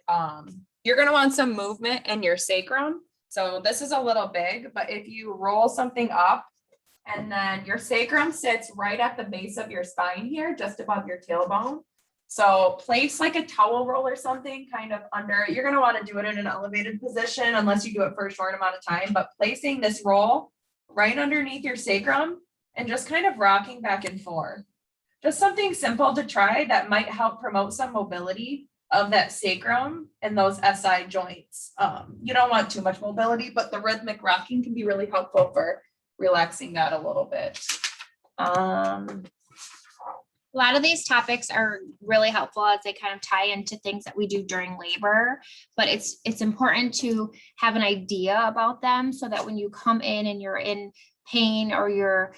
Speaker 2: you're going to want some movement in your sacrum. So this is a little big, but if you roll something up and then your sacrum sits right at the base of your spine here, just above your tailbone. So place like a towel roll or something kind of under, you're going to want to do it in an elevated position unless you do it for a short amount of time, but placing this roll right underneath your sacrum and just kind of rocking back and forth. Just something simple to try that might help promote some mobility of that sacrum and those SI joints. You don't want too much mobility, but the rhythmic rocking can be really helpful for relaxing that a little bit.
Speaker 1: A lot of these topics are really helpful as they kind of tie into things that we do during labor, but it's important to have an idea about them so that when you come in and you're in pain or you're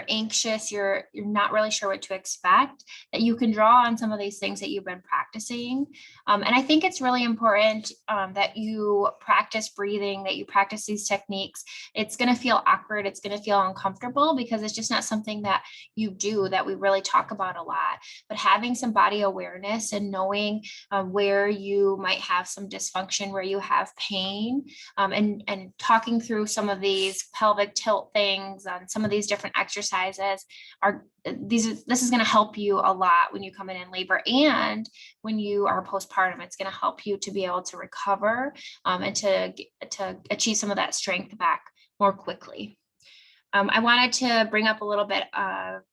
Speaker 1: anxious, you're not really sure what to expect, that you can draw on some of these things that you've been practicing. And I think it's really important that you practice breathing, that you practice these techniques. It's going to feel awkward. It's going to feel uncomfortable because it's just not something that you do that we really talk about a lot. But having some body awareness and knowing where you might have some dysfunction, where you have pain, and talking through some of these pelvic tilt things on some of these different exercises this is going to help you a lot when you come in labor and when you are postpartum. It's going to help you to be able to recover and to achieve some of that strength back more quickly. I wanted to bring up a little bit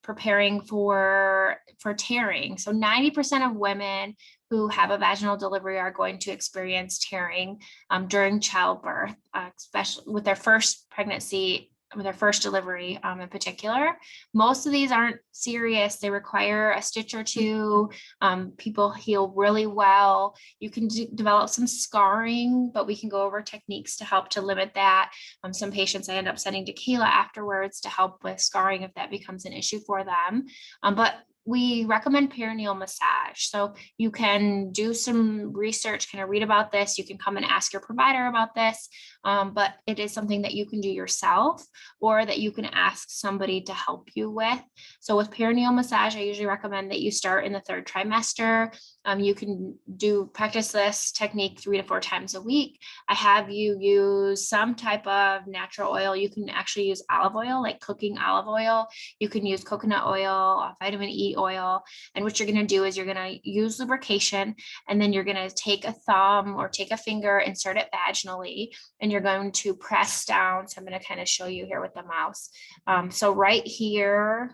Speaker 1: preparing for tearing. So 90% of women who have a vaginal delivery are going to experience tearing during childbirth, especially with their first pregnancy, with their first delivery in particular. Most of these aren't serious. They require a stitch or two. People heal really well. You can develop some scarring, but we can go over techniques to help to limit that. Some patients I end up sending to Kayla afterwards to help with scarring if that becomes an issue for them. But we recommend perineal massage. So you can do some research, kind of read about this. You can come and ask your provider about this, but it is something that you can do yourself or that you can ask somebody to help you with. So with perineal massage, I usually recommend that you start in the 3rd trimester. You can practice this technique 3 to 4 times a week. I have you use some type of natural oil. You can actually use olive oil, like cooking olive oil. You can use coconut oil, vitamin E oil. And what you're going to do is you're going to use lubrication, and then you're going to take a thumb or take a finger, insert it vaginally, and you're going to press down. So I'm going to kind of show you here with the mouse. So right here,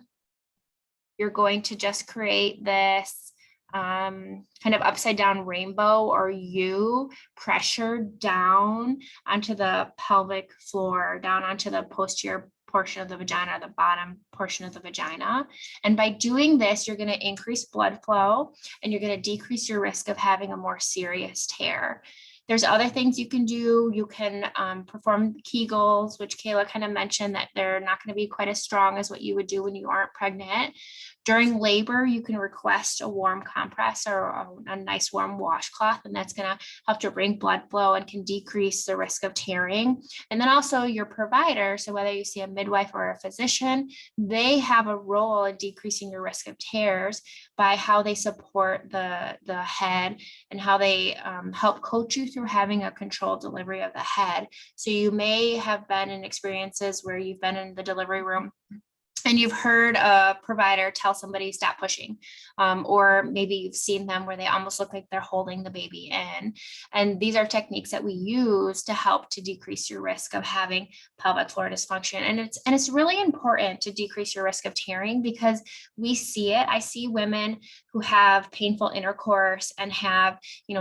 Speaker 1: you're going to just create this kind of upside down rainbow or U, pressure down onto the pelvic floor, down onto the posterior portion of the vagina, the bottom portion of the vagina. And by doing this, you're going to increase blood flow and you're going to decrease your risk of having a more serious tear. There's other things you can do. You can perform Kegels, which Kayla kind of mentioned that they're not going to be quite as strong as what you would do when you aren't pregnant. During labor, you can request a warm compress or a nice warm washcloth, and that's going to help to bring blood flow and can decrease the risk of tearing. And then also your provider, so whether you see a midwife or a physician, they have a role in decreasing your risk of tears by how they support the head and how they help coach you through having a controlled delivery of the head. So you may have been in experiences where you've been in the delivery room and you've heard a provider tell somebody stop pushing, or maybe you've seen them where they almost look like they're holding the baby in. And these are techniques that we use to help to decrease your risk of having pelvic floor dysfunction. And it's really important to decrease your risk of tearing because we see it. I see women who have painful intercourse and have,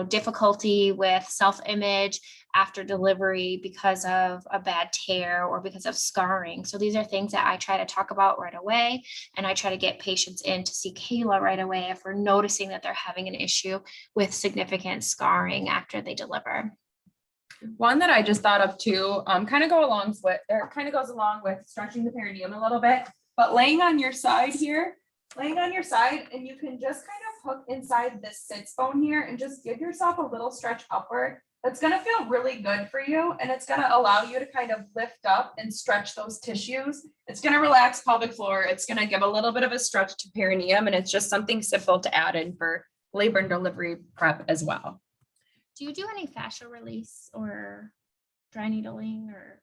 Speaker 1: difficulty with self-image after delivery because of a bad tear or because of scarring. So these are things that I try to talk about right away. And I try to get patients in to see Kayla right away if we're noticing that they're having an issue with significant scarring after they deliver.
Speaker 2: One that I just thought of too, kind of goes along with stretching the perineum a little bit, but laying on your side here, and you can just kind of hook inside this sits bone here and just give yourself a little stretch upward. That's going to feel really good for you. And it's going to allow you to kind of lift up and stretch those tissues. It's going to relax pelvic floor. It's going to give a little bit of a stretch to perineum. And it's just something simple to add in for labor and delivery prep as well.
Speaker 1: Do you do any fascial release or dry needling or?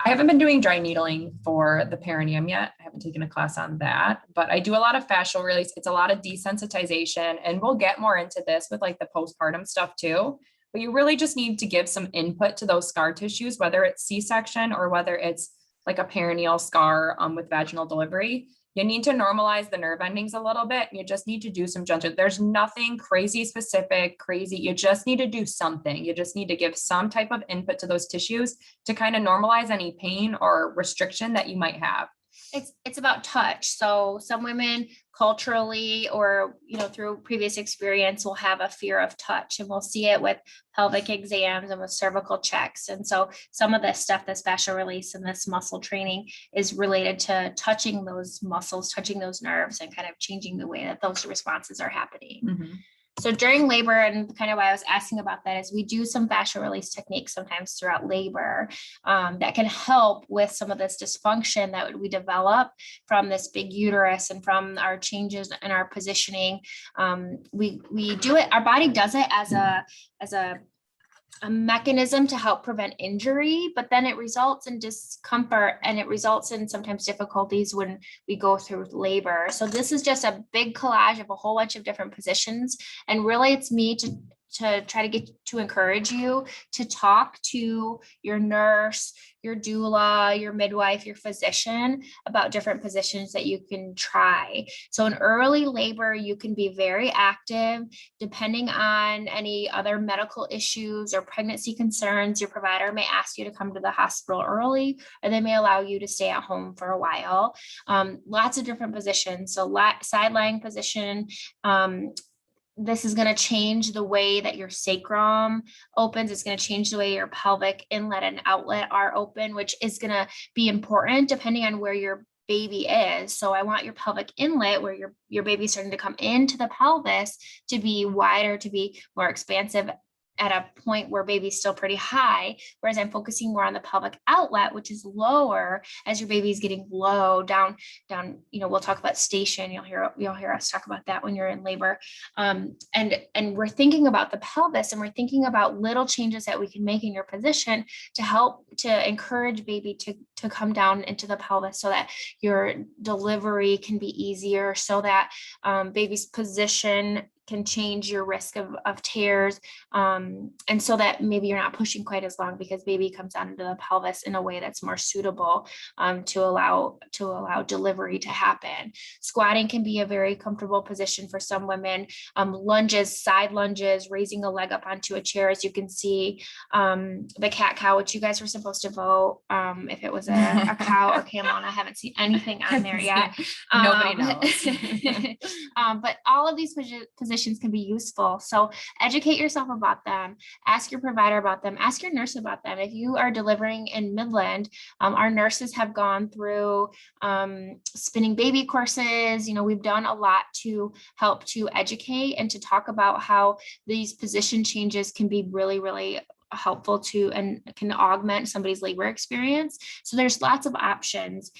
Speaker 2: I haven't been doing dry needling for the perineum yet. I haven't taken a class on that, but I do a lot of fascial release. It's a lot of desensitization, and we'll get more into this with like the postpartum stuff too. But you really just need to give some input to those scar tissues, whether it's C-section or whether it's like a perineal scar with vaginal delivery. You need to normalize the nerve endings a little bit. You just need to do some gentle. There's nothing crazy specific, crazy. You just need to do something. You just need to give some type of input to those tissues to kind of normalize any pain or restriction that you might have.
Speaker 1: It's about touch. So some women culturally or, through previous experience will have a fear of touch, and we'll see it with pelvic exams and with cervical checks. And so some of this stuff, this fascial release and this muscle training is related to touching those muscles, touching those nerves, and kind of changing the way that those responses are happening. Mm-hmm. So during labor, and kind of why I was asking about that is we do some fascial release techniques sometimes throughout labor that can help with some of this dysfunction that we develop from this big uterus and from our changes in our positioning. We do it, our body does it as a mechanism to help prevent injury, but then it results in discomfort and it results in sometimes difficulties when we go through labor. So this is just a big collage of a whole bunch of different positions. And really it's me to try to encourage you to talk to your nurse, your doula, your midwife, your physician about different positions that you can try. So in early labor, you can be very active. Depending on any other medical issues or pregnancy concerns, your provider may ask you to come to the hospital early, or they may allow you to stay at home for a while. Lots of different positions. So side lying position, this is going to change the way that your sacrum opens. It's going to change the way your pelvic inlet and outlet are open, which is going to be important depending on where your baby is. So I want your pelvic inlet, where your baby's starting to come into the pelvis, to be wider, to be more expansive at a point where baby's still pretty high, whereas I'm focusing more on the pelvic outlet, which is lower as your baby's getting low down, we'll talk about station. You'll hear us talk about that when you're in labor. And we're thinking about the pelvis, and we're thinking about little changes that we can make in your position to help to encourage baby to come down into the pelvis so that your delivery can be easier, so that baby's position can change your risk of tears. And so that maybe you're not pushing quite as long because baby comes down into the pelvis in a way that's more suitable to allow delivery to happen. Squatting can be a very comfortable position for some women. Lunges, side lunges, raising a leg up onto a chair, as you can see, the cat cow, which you guys were supposed to vote if it was a cow or camel, and I haven't seen anything on there yet.
Speaker 2: Nobody knows.
Speaker 1: But all of these positions can be useful. So educate yourself about them, ask your provider about them, ask your nurse about them. If you are delivering in Midland, our nurses have gone through spinning baby courses. We've done a lot to help to educate and to talk about how these position changes can be really, really helpful to and can augment somebody's labor experience. So there's lots of options.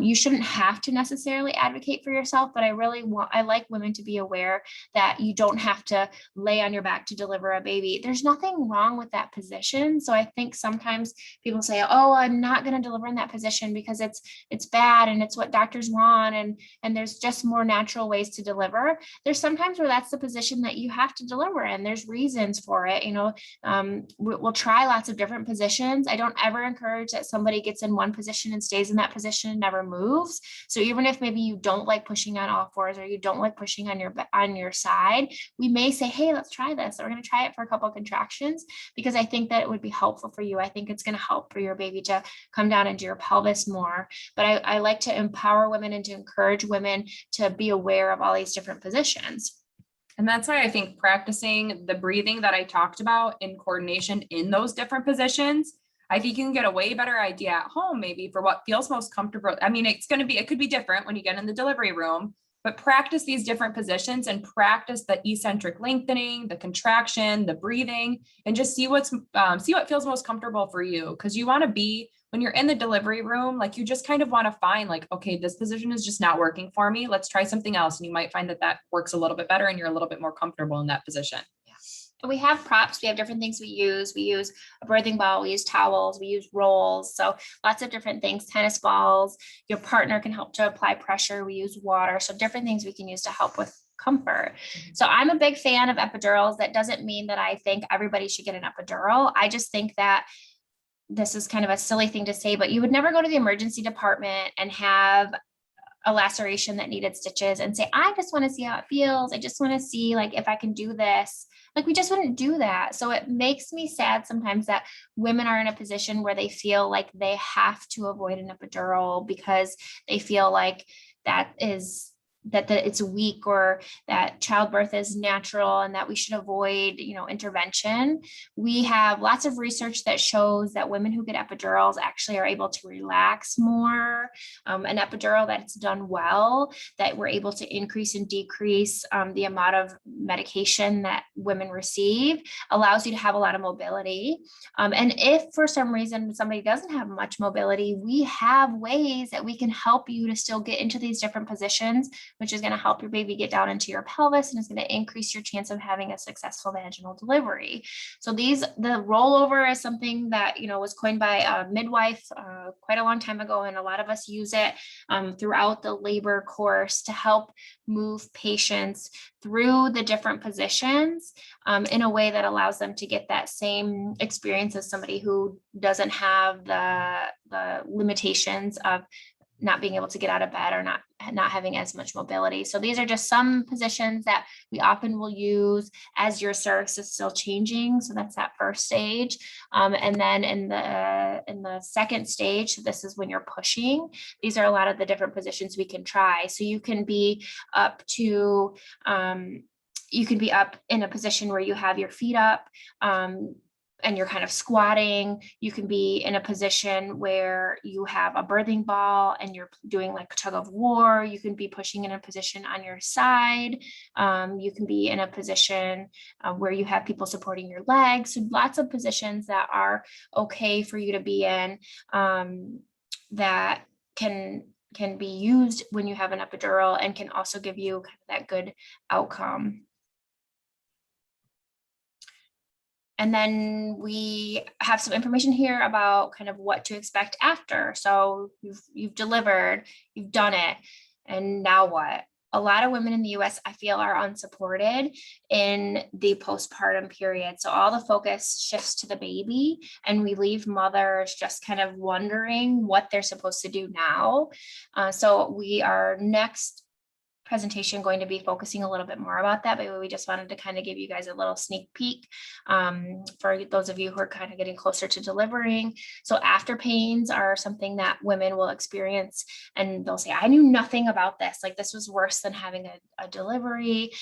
Speaker 1: You shouldn't have to necessarily advocate for yourself, but I like women to be aware that you don't have to lay on your back to deliver a baby. There's nothing wrong with that position. So I think sometimes people say, oh, I'm not going to deliver in that position because it's bad and it's what doctors want. And there's just more natural ways to deliver. There's sometimes where that's the position that you have to deliver in. There's reasons for it. We'll try lots of different positions. I don't ever encourage that somebody gets in one position and stays in that position and never moves. So even if maybe you don't like pushing on all fours or you don't like pushing on your side, we may say, hey, let's try this. We're going to try it for a couple of contractions because I think that it would be helpful for you. I think it's going to help for your baby to come down into your pelvis more. But I like to empower women and to encourage women to be aware of all these different positions.
Speaker 2: And that's why I think practicing the breathing that I talked about in coordination in those different positions, I think you can get a way better idea at home, maybe for what feels most comfortable. I mean, it could be different when you get in the delivery room, but practice these different positions and practice the eccentric lengthening, the contraction, the breathing, and just see what feels most comfortable for you. Because you want to be, when you're in the delivery room, like you just kind of want to find like, okay, this position is just not working for me. Let's try something else. And you might find that works a little bit better and you're a little bit more comfortable in that position.
Speaker 1: We have props. We have different things we use. We use a birthing ball. We use towels. We use rolls. So lots of different things, tennis balls. Your partner can help to apply pressure. We use water. So different things we can use to help with comfort. So I'm a big fan of epidurals. That doesn't mean that I think everybody should get an epidural. I just think that this is kind of a silly thing to say, but you would never go to the emergency department and have a laceration that needed stitches and say, I just want to see how it feels. I just want to see like if I can do this. Like we just wouldn't do that. So it makes me sad sometimes that women are in a position where they feel like they have to avoid an epidural because they feel like that it's weak or that childbirth is natural and that we should avoid, intervention. We have lots of research that shows that women who get epidurals actually are able to relax more. An epidural that's done well, that we're able to increase and decrease the amount of medication that women receive, allows you to have a lot of mobility. And if for some reason somebody doesn't have much mobility, we have ways that we can help you to still get into these different positions, which is going to help your baby get down into your pelvis and is going to increase your chance of having a successful vaginal delivery. So the rollover is something that, was coined by a midwife quite a long time ago. And a lot of us use it throughout the labor course to help move patients through the different positions in a way that allows them to get that same experience as somebody who doesn't have the limitations of not being able to get out of bed or not having as much mobility. So these are just some positions that we often will use as your cervix is still changing. So that's that first stage. And then in the second stage, this is when you're pushing. These are a lot of the different positions we can try. So you can be up in a position where you have your feet up, and you're kind of squatting. You can be in a position where you have a birthing ball and you're doing like tug of war. You can be pushing in a position on your side. You can be in a position where you have people supporting your legs. So lots of positions that are okay for you to be in that can be used when you have an epidural and can also give you kind of that good outcome. And then we have some information here about kind of what to expect after. So you've delivered, you've done it, and now what? A lot of women in the US, I feel, are unsupported in the postpartum period. So all the focus shifts to the baby, and we leave mothers just kind of wondering what they're supposed to do now. So we are next presentation going to be focusing a little bit more about that, but we just wanted to kind of give you guys a little sneak peek for those of you who are kind of getting closer to delivering. So after pains are something that women will experience, and they'll say, I knew nothing about this. Like this was worse than having a delivery.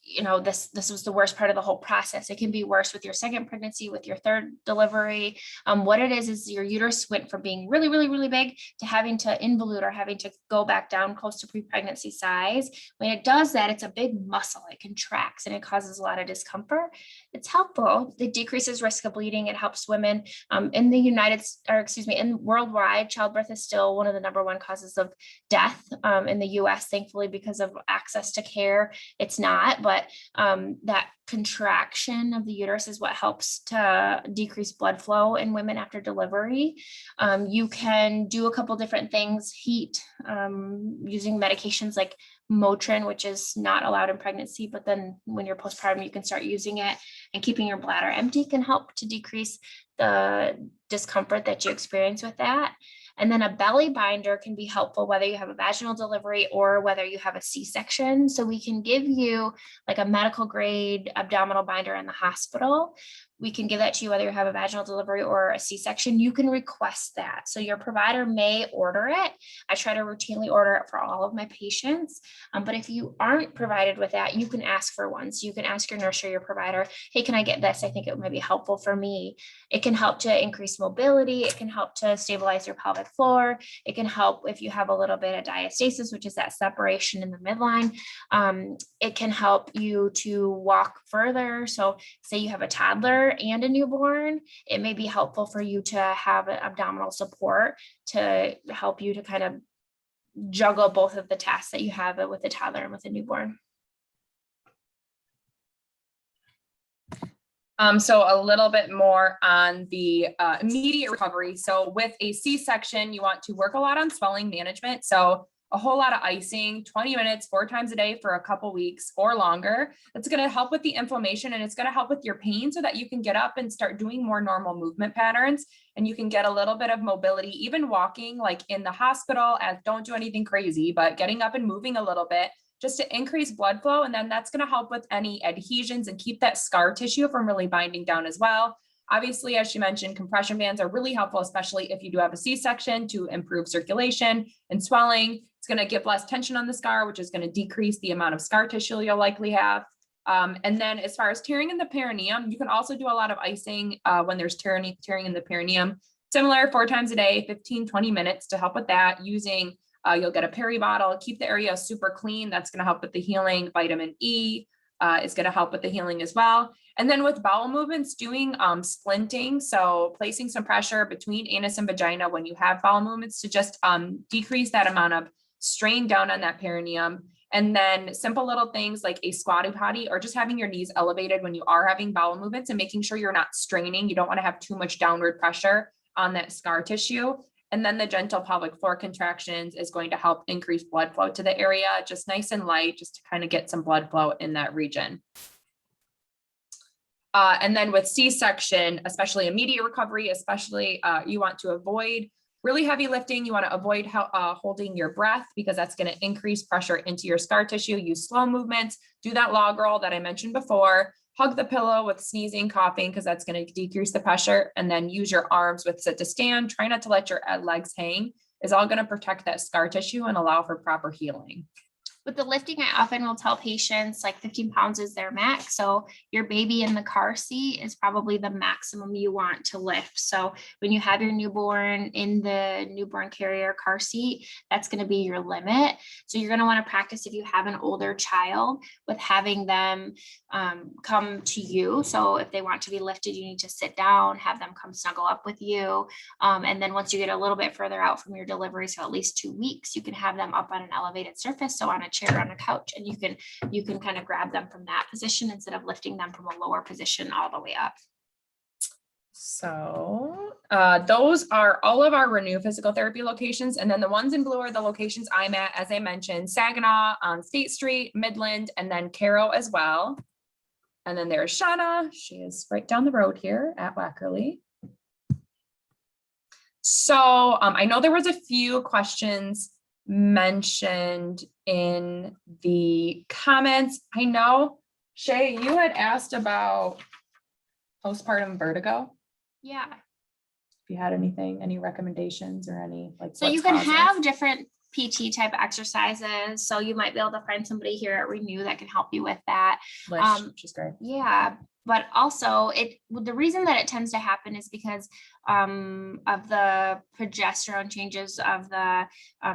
Speaker 1: This was the worst part of the whole process. It can be worse with your second pregnancy, with your third delivery. What it is your uterus went from being really, really, really big to having to involute or having to go back down close to pre-pregnancy size. When it does that, it's a big muscle. It contracts and it causes a lot of discomfort. It's helpful. It decreases risk of bleeding. It helps women. In worldwide, childbirth is still one of the #1 causes of death. In the US, thankfully, because of access to care, it's not, but that contraction of the uterus is what helps to decrease blood flow in women after delivery. You can do a couple different things, heat, using medications like Motrin, which is not allowed in pregnancy, but then when you're postpartum, you can start using it, and keeping your bladder empty can help to decrease the discomfort that you experience with that. And then a belly binder can be helpful whether you have a vaginal delivery or whether you have a C-section. So we can give you like a medical grade abdominal binder in the hospital, we can give that to you whether you have a vaginal delivery or a C-section. You can request that. So your provider may order it. I try to routinely order it for all of my patients. But if you aren't provided with that, you can ask for one. So you can ask your nurse or your provider, hey, can I get this? I think it might be helpful for me. It can help to increase mobility. It can help to stabilize your pelvic floor. It can help if you have a little bit of diastasis, which is that separation in the midline. It can help you to walk further. So say you have a toddler and a newborn, it may be helpful for you to have abdominal support to help you to kind of juggle both of the tasks that you have with a toddler and with a newborn.
Speaker 2: So a little bit more on the immediate recovery. So with a C-section, you want to work a lot on swelling management. So a whole lot of icing, 20 minutes, 4 times a day for a couple weeks or longer. That's going to help with the inflammation, and it's going to help with your pain so that you can get up and start doing more normal movement patterns, and you can get a little bit of mobility, even walking like in the hospital. As don't do anything crazy, but getting up and moving a little bit just to increase blood flow. And then that's going to help with any adhesions and keep that scar tissue from really binding down as well. Obviously, as she mentioned, compression bands are really helpful, especially if you do have a C-section, to improve circulation and swelling. It's going to give less tension on the scar, which is going to decrease the amount of scar tissue you'll likely have. And then as far as tearing in the perineum, you can also do a lot of icing when there's tearing in the perineum. Similar, 4 times a day, 15, 20 minutes to help with that. Using, you'll get a peri bottle, keep the area super clean. That's going to help with the healing. Vitamin E is going to help with the healing as well. And then with bowel movements, doing splinting, so placing some pressure between anus and vagina when you have bowel movements to just decrease that amount of strain down on that perineum. And then simple little things like a squatty potty, or just having your knees elevated when you are having bowel movements and making sure you're not straining. You don't want to have too much downward pressure on that scar tissue. And then the gentle pelvic floor contractions is going to help increase blood flow to the area, just nice and light, just to kind of get some blood flow in that region. And then with C-section, especially immediate recovery, especially you want to avoid really heavy lifting. You want to avoid holding your breath, because that's going to increase pressure into your scar tissue. Use slow movements, do that log roll that I mentioned before, hug the pillow with sneezing, coughing, because that's going to decrease the pressure. And then use your arms with sit to stand. Try not to let your legs hang. Is all going to protect that scar tissue and allow for proper healing.
Speaker 1: With the lifting, I often will tell patients like 15 pounds is their max. So your baby in the car seat is probably the maximum you want to lift. So when you have your newborn in the newborn carrier car seat, that's going to be your limit. So you're going to want to practice, if you have an older child, with having them come to you. So if they want to be lifted, you need to sit down, have them come snuggle up with you. And then once you get a little bit further out from your delivery, so at least 2 weeks, you can have them up on an elevated surface. So on a chair, on a couch, and you can kind of grab them from that position instead of lifting them from a lower position all the way up.
Speaker 2: So those are all of our Renue Physical Therapy locations. And then the ones in blue are the locations I'm at, as I mentioned, Saginaw on State Street, Midland, and then Caro as well. And then there's Shawna. She is right down the road here at Wackerly. So I know there was a few questions mentioned in the comments. I know, Shay, you had asked about postpartum vertigo.
Speaker 1: Yeah.
Speaker 2: If you had anything, any recommendations or any like.
Speaker 1: So you can have different PT type exercises. So you might be able to find somebody here at Renue that can help you with that.
Speaker 2: Which is great.
Speaker 1: Yeah. But also the reason that it tends to happen is because of the progesterone changes, of the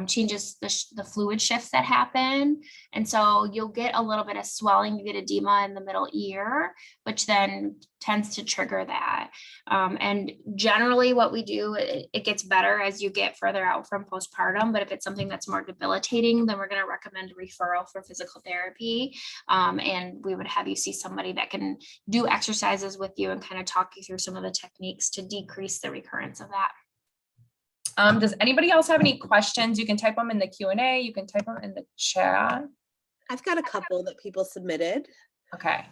Speaker 1: changes, the fluid shifts that happen. And so you'll get a little bit of swelling, you get edema in the middle ear, which then tends to trigger that. And generally what we do, it gets better as you get further out from postpartum. But if it's something that's more debilitating, then we're going to recommend a referral for physical therapy. And we would have you see somebody that can do exercises with you and kind of talk you through some of the techniques to decrease the recurrence of that.
Speaker 2: Does anybody else have any questions? You can type them in the Q&A. You can type them in the chat.
Speaker 3: I've got a couple that people submitted.
Speaker 2: Okay.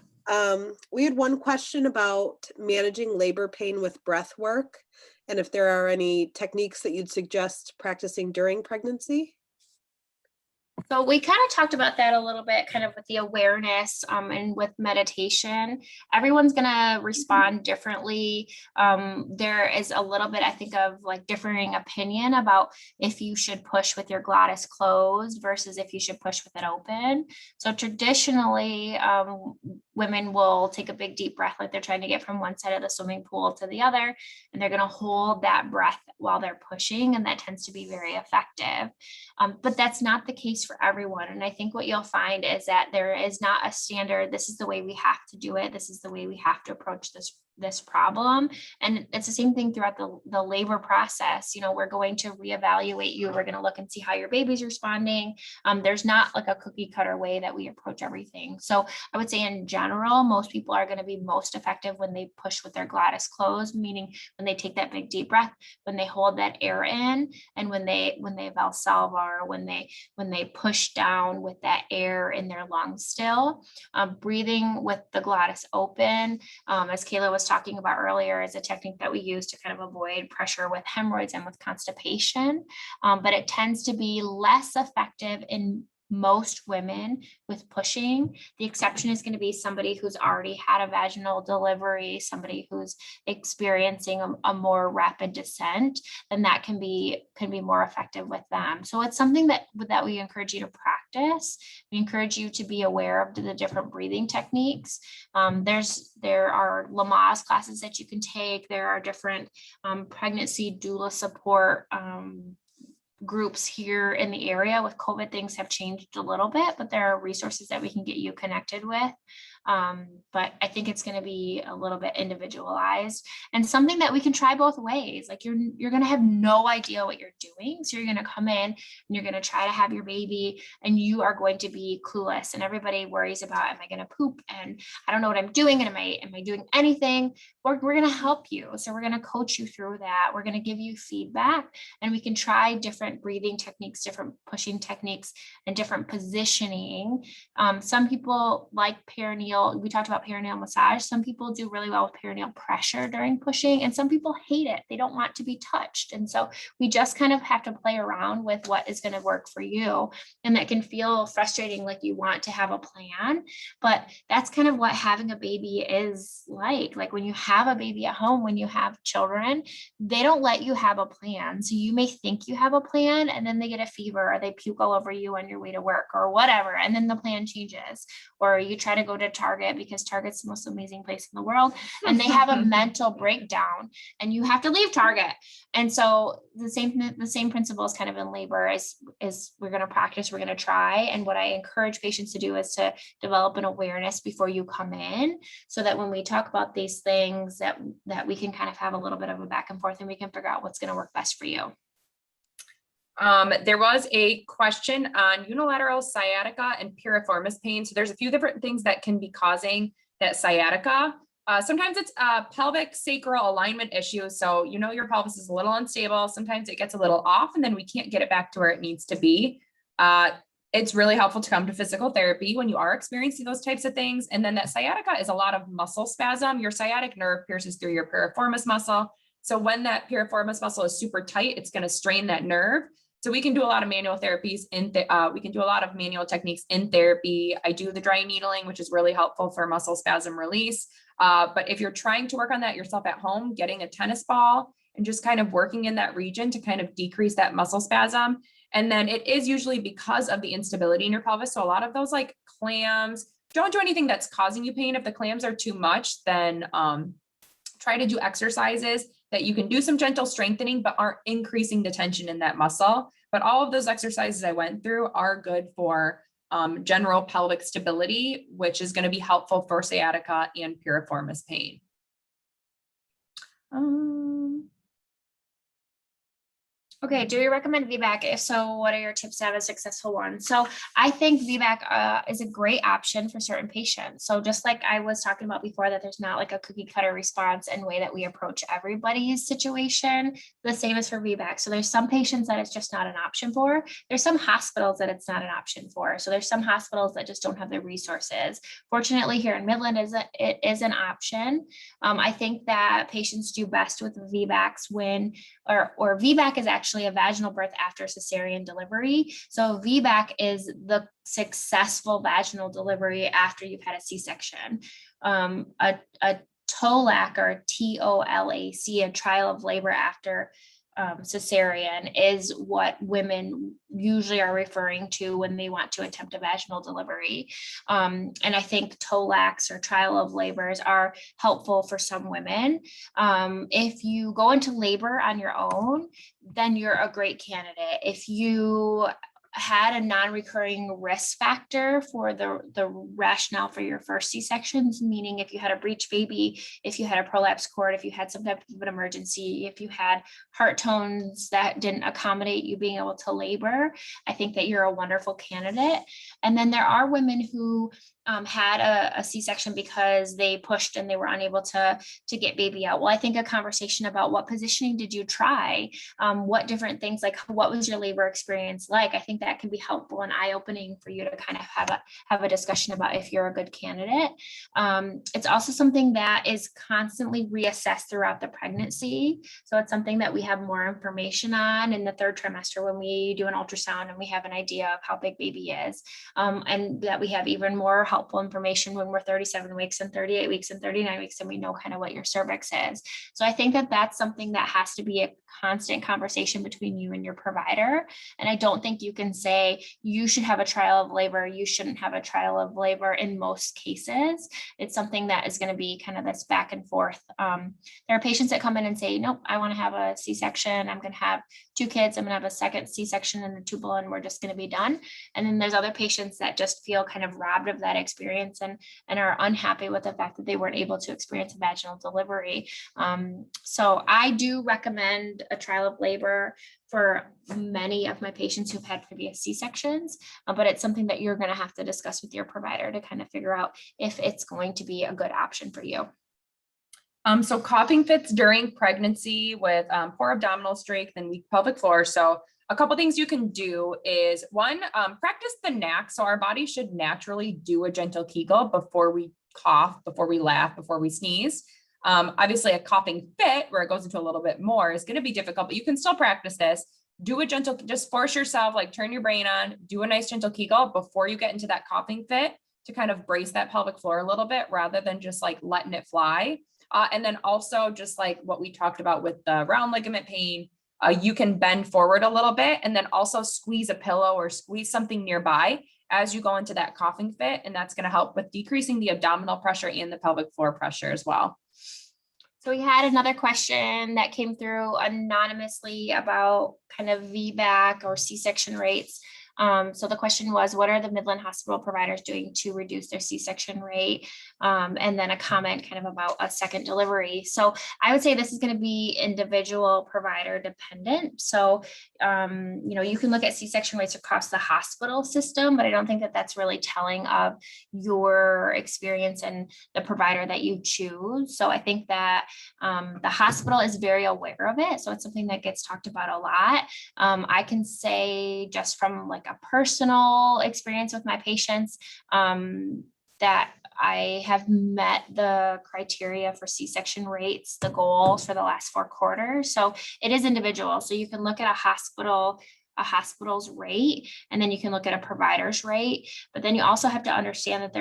Speaker 3: We had one question about managing labor pain with breath work, and if there are any techniques that you'd suggest practicing during pregnancy.
Speaker 1: So we kind of talked about that a little bit, kind of with the awareness and with meditation. Everyone's going to respond differently. There is a little bit, I think, of like differing opinion about if you should push with your glottis closed versus if you should push with it open. So traditionally, women will take a big deep breath like they're trying to get from one side of the swimming pool to the other, and they're going to hold that breath while they're pushing, and that tends to be very effective. But that's not the case for everyone. And I think what you'll find is that there is not a standard, this is the way we have to do it. This is the way we have to approach this problem. And it's the same thing throughout the labor process. You know, we're going to reevaluate you. We're going to look and see how your baby's responding. There's not like a cookie cutter way that we approach everything. So I would say in general, most people are going to be most effective when they push with their glottis closed, meaning when they take that big deep breath, when they hold that air in, and when they Valsalva, when they push down with that air in their lungs still. Breathing with the glottis open, as Kayla was talking about earlier, is a technique that we use to kind of avoid pressure with hemorrhoids and with constipation. But it tends to be less effective in most women with pushing. The exception is going to be somebody who's already had a vaginal delivery, somebody who's experiencing a more rapid descent, then that can be more effective with them. So it's something that we encourage you to practice. We encourage you to be aware of the different breathing techniques. There are Lamaze classes that you can take. There are different pregnancy doula support groups here in the area. With COVID, things have changed a little bit, but there are resources that we can get you connected with. But I think it's going to be a little bit individualized and something that we can try both ways. Like you're going to have no idea what you're doing. So you're going to come in and you're going to try to have your baby and you are going to be clueless, and everybody worries about, am I going to poop? And I don't know what I'm doing. And am I doing anything? We're going to help you. So we're going to coach you through that. We're going to give you feedback, and we can try different breathing techniques, different pushing techniques, and different positioning. Some people like perineal. We talked about perineal massage. Some people do really well with perineal pressure during pushing, and some people hate it. They don't want to be touched. And so we just kind of have to play around with what is going to work for you. And that can feel frustrating, like you want to have a plan, but that's kind of what having a baby is like. Like when you have a baby at home, when you have children, they don't let you have a plan. So you may think you have a plan, and then they get a fever or they puke all over you on your way to work or whatever. And then the plan changes, or you try to go to Target because Target's the most amazing place in the world, and they have a mental breakdown and you have to leave Target. And so the same principles kind of in labor is we're going to practice, we're going to try. And what I encourage patients to do is to develop an awareness before you come in, so that when we talk about these things that we can kind of have a little bit of a back and forth and we can figure out what's going to work best for you.
Speaker 2: There was a question on unilateral sciatica and piriformis pain. So there's a few different things that can be causing that sciatica. Sometimes it's a pelvic sacral alignment issue. So, your pelvis is a little unstable. Sometimes it gets a little off and then we can't get it back to where it needs to be. It's really helpful to come to physical therapy when you are experiencing those types of things. And then that sciatica is a lot of muscle spasm. Your sciatic nerve pierces through your piriformis muscle. So when that piriformis muscle is super tight, it's going to strain that nerve. So we can do a lot of manual therapies we can do a lot of manual techniques in therapy. I do the dry needling, which is really helpful for muscle spasm release. But if you're trying to work on that yourself at home, getting a tennis ball and just kind of working in that region to kind of decrease that muscle spasm. And then it is usually because of the instability in your pelvis. So a lot of those like clams, don't do anything that's causing you pain. If the clams are too much, then try to do exercises that you can do some gentle strengthening, but aren't increasing the tension in that muscle. But all of those exercises I went through are good for general pelvic stability, which is going to be helpful for sciatica and piriformis pain.
Speaker 1: Okay, do you recommend VBAC? If so, what are your tips to have a successful one? So I think VBAC is a great option for certain patients. So just like I was talking about before, that there's not like a cookie cutter response and way that we approach everybody's situation, the same is for VBAC. So there's some patients that it's just not an option for. There's some hospitals that it's not an option for. So there's some hospitals that just don't have the resources. Fortunately, here in Midland, it is an option. I think that patients do best with VBACs when, or VBAC is actually actually a vaginal birth after cesarean delivery. So VBAC is the successful vaginal delivery after you've had a C-section. A TOLAC, or TOLAC, a trial of labor after cesarean, is what women usually are referring to when they want to attempt a vaginal delivery. And I think TOLACs, or trial of labors, are helpful for some women. If you go into labor on your own, then you're a great candidate. If you had a non-recurring risk factor for the rationale for your first C-sections, meaning if you had a breech baby, if you had a prolapsed cord, if you had some type of an emergency, if you had heart tones that didn't accommodate you being able to labor, I think that you're a wonderful candidate. And then there are women who had a C-section because they pushed and they were unable to get baby out. Well, I think a conversation about what positioning did you try, what different things, like what was your labor experience like, I think that can be helpful and eye-opening for you to kind of have a discussion about if you're a good candidate. It's also something that is constantly reassessed throughout the pregnancy. So it's something that we have more information on in the third trimester when we do an ultrasound and we have an idea of how big baby is, and that we have even more helpful information when we're 37 weeks and 38 weeks and 39 weeks, and we know kind of what your cervix is. So I think that that's something that has to be a constant conversation between you and your provider. And I don't think you can say you should have a trial of labor, you shouldn't have a trial of labor in most cases. It's something that is going to be kind of this back and forth. There are patients that come in and say, nope, I want to have a C-section. I'm going to have 2 kids. I'm going to have a second C-section and a tubal, and we're just going to be done. And then there's other patients that just feel kind of robbed of that experience and are unhappy with the fact that they weren't able to experience a vaginal delivery. So I do recommend a trial of labor for many of my patients who've had previous C-sections, but it's something that you're going to have to discuss with your provider to kind of figure out if it's going to be a good option for you.
Speaker 2: So coughing fits during pregnancy with poor abdominal strength and weak pelvic floor. So a couple things you can do is one, practice the knack. So our body should naturally do a gentle Kegel before we cough, before we laugh, before we sneeze. Obviously a coughing fit where it goes into a little bit more is going to be difficult, but you can still practice this. Do a gentle, just force yourself, like turn your brain on, do a nice gentle Kegel before you get into that coughing fit to kind of brace that pelvic floor a little bit rather than just like letting it fly. And then also just like what we talked about with the round ligament pain, you can bend forward a little bit and then also squeeze a pillow or squeeze something nearby as you go into that coughing fit. And that's going to help with decreasing the abdominal pressure and the pelvic floor pressure as well.
Speaker 1: So we had another question that came through anonymously about kind of VBAC or C-section rates. So the question was, what are the Midland hospital providers doing to reduce their C-section rate? And then a comment kind of about a second delivery. So I would say this is going to be individual provider dependent. So, you can look at C-section rates across the hospital system, but I don't think that that's really telling of your experience and the provider that you choose. So I think that the hospital is very aware of it. So it's something that gets talked about a lot. I can say just from like a personal experience with my patients, that I have met the criteria for C-section rates, the goals for the last 4 quarters. So it is individual. So you can look at a hospital's rate, and then you can look at a provider's rate. But then you also have to understand that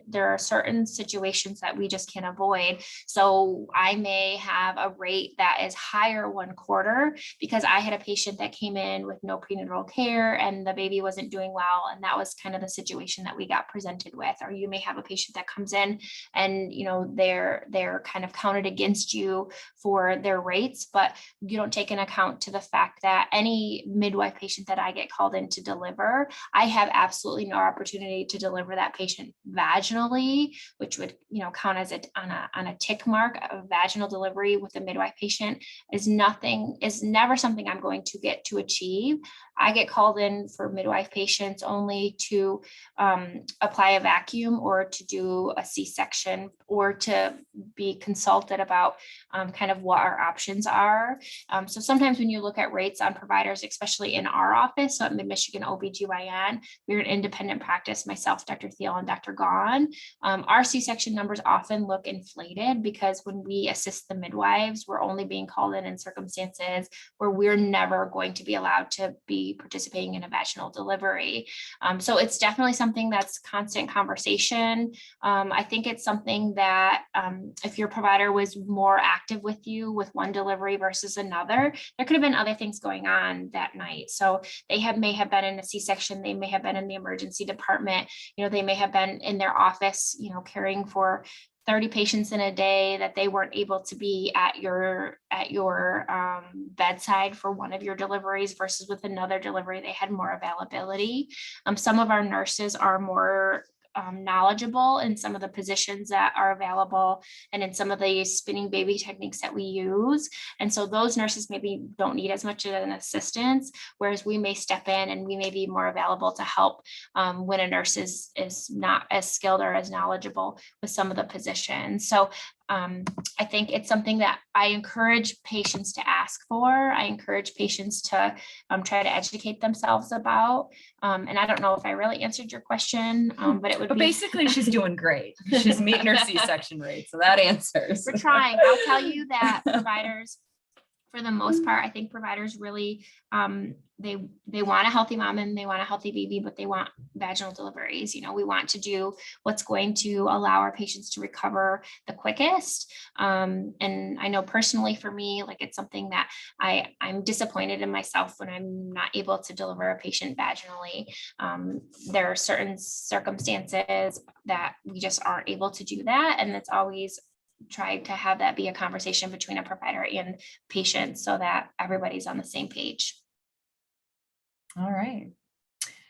Speaker 1: there are certain situations that we just can't avoid. So I may have a rate that is higher 1 quarter because I had a patient that came in with no prenatal care and the baby wasn't doing well. And that was kind of the situation that we got presented with. Or you may have a patient that comes in and, they're kind of counted against you for their rates, but you don't take into account to the fact that any midwife patient that I get called in to deliver, I have absolutely no opportunity to deliver that patient vaginally, which would, count as on a tick mark. A vaginal delivery with a midwife patient is never something I'm going to get to achieve. I get called in for midwife patients only to apply a vacuum or to do a C-section or to be consulted about kind of what our options are. So sometimes when you look at rates on providers, especially in our office. So at MidMichigan OBGYN, we're an independent practice, myself, Dr. Thiel, and Dr. Gaughan. Our C-section numbers often look inflated because when we assist the midwives, we're only being called in circumstances where we're never going to be allowed to be participating in a vaginal delivery. So it's definitely something that's constant conversation. I think it's something that if your provider was more active with you with one delivery versus another, there could have been other things going on that night. So they may have been in a C-section, they may have been in the emergency department, they may have been in their office, caring for 30 patients in a day, that they weren't able to be at your bedside for one of your deliveries versus with another delivery, they had more availability. Some of our nurses are more knowledgeable in some of the positions that are available and in some of the spinning baby techniques that we use. And so those nurses maybe don't need as much of an assistance, whereas we may step in and we may be more available to help when a nurse is not as skilled or as knowledgeable with some of the positions. So I think it's something that I encourage patients to ask for. I encourage patients to try to educate themselves about. And I don't know if I really answered your question, but it would be
Speaker 2: basically she's doing great. She's meeting her C-section rate. So that answers.
Speaker 1: We're trying. I'll tell you that providers, for the most part, I think providers really, they want a healthy mom and they want a healthy baby, but they want vaginal deliveries. We want to do what's going to allow our patients to recover the quickest. And I know personally for me, like it's something that I'm disappointed in myself when I'm not able to deliver a patient vaginally. There are certain circumstances that we just aren't able to do that. And it's always try to have that be a conversation between a provider and patient so that everybody's on the same page.
Speaker 2: All right.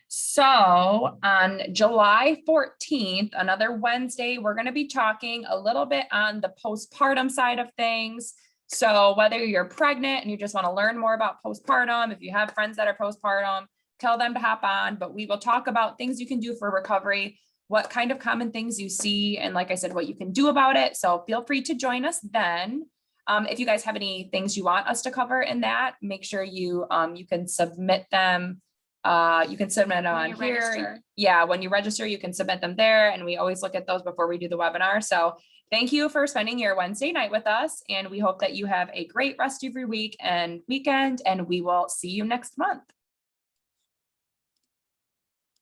Speaker 2: So on July 14th, another Wednesday, we're going to be talking a little bit on the postpartum side of things. So whether you're pregnant and you just want to learn more about postpartum, if you have friends that are postpartum, tell them to hop on, but we will talk about things you can do for recovery, what kind of common things you see, and like I said, what you can do about it. So feel free to join us then. If you guys have any things you want us to cover in that, make sure you can submit them. You can submit them on here. Register. Yeah, when you register, you can submit them there. And we always look at those before we do the webinar. So thank you for spending your Wednesday night with us. And we hope that you have a great rest of your week and weekend, and we will see you next month.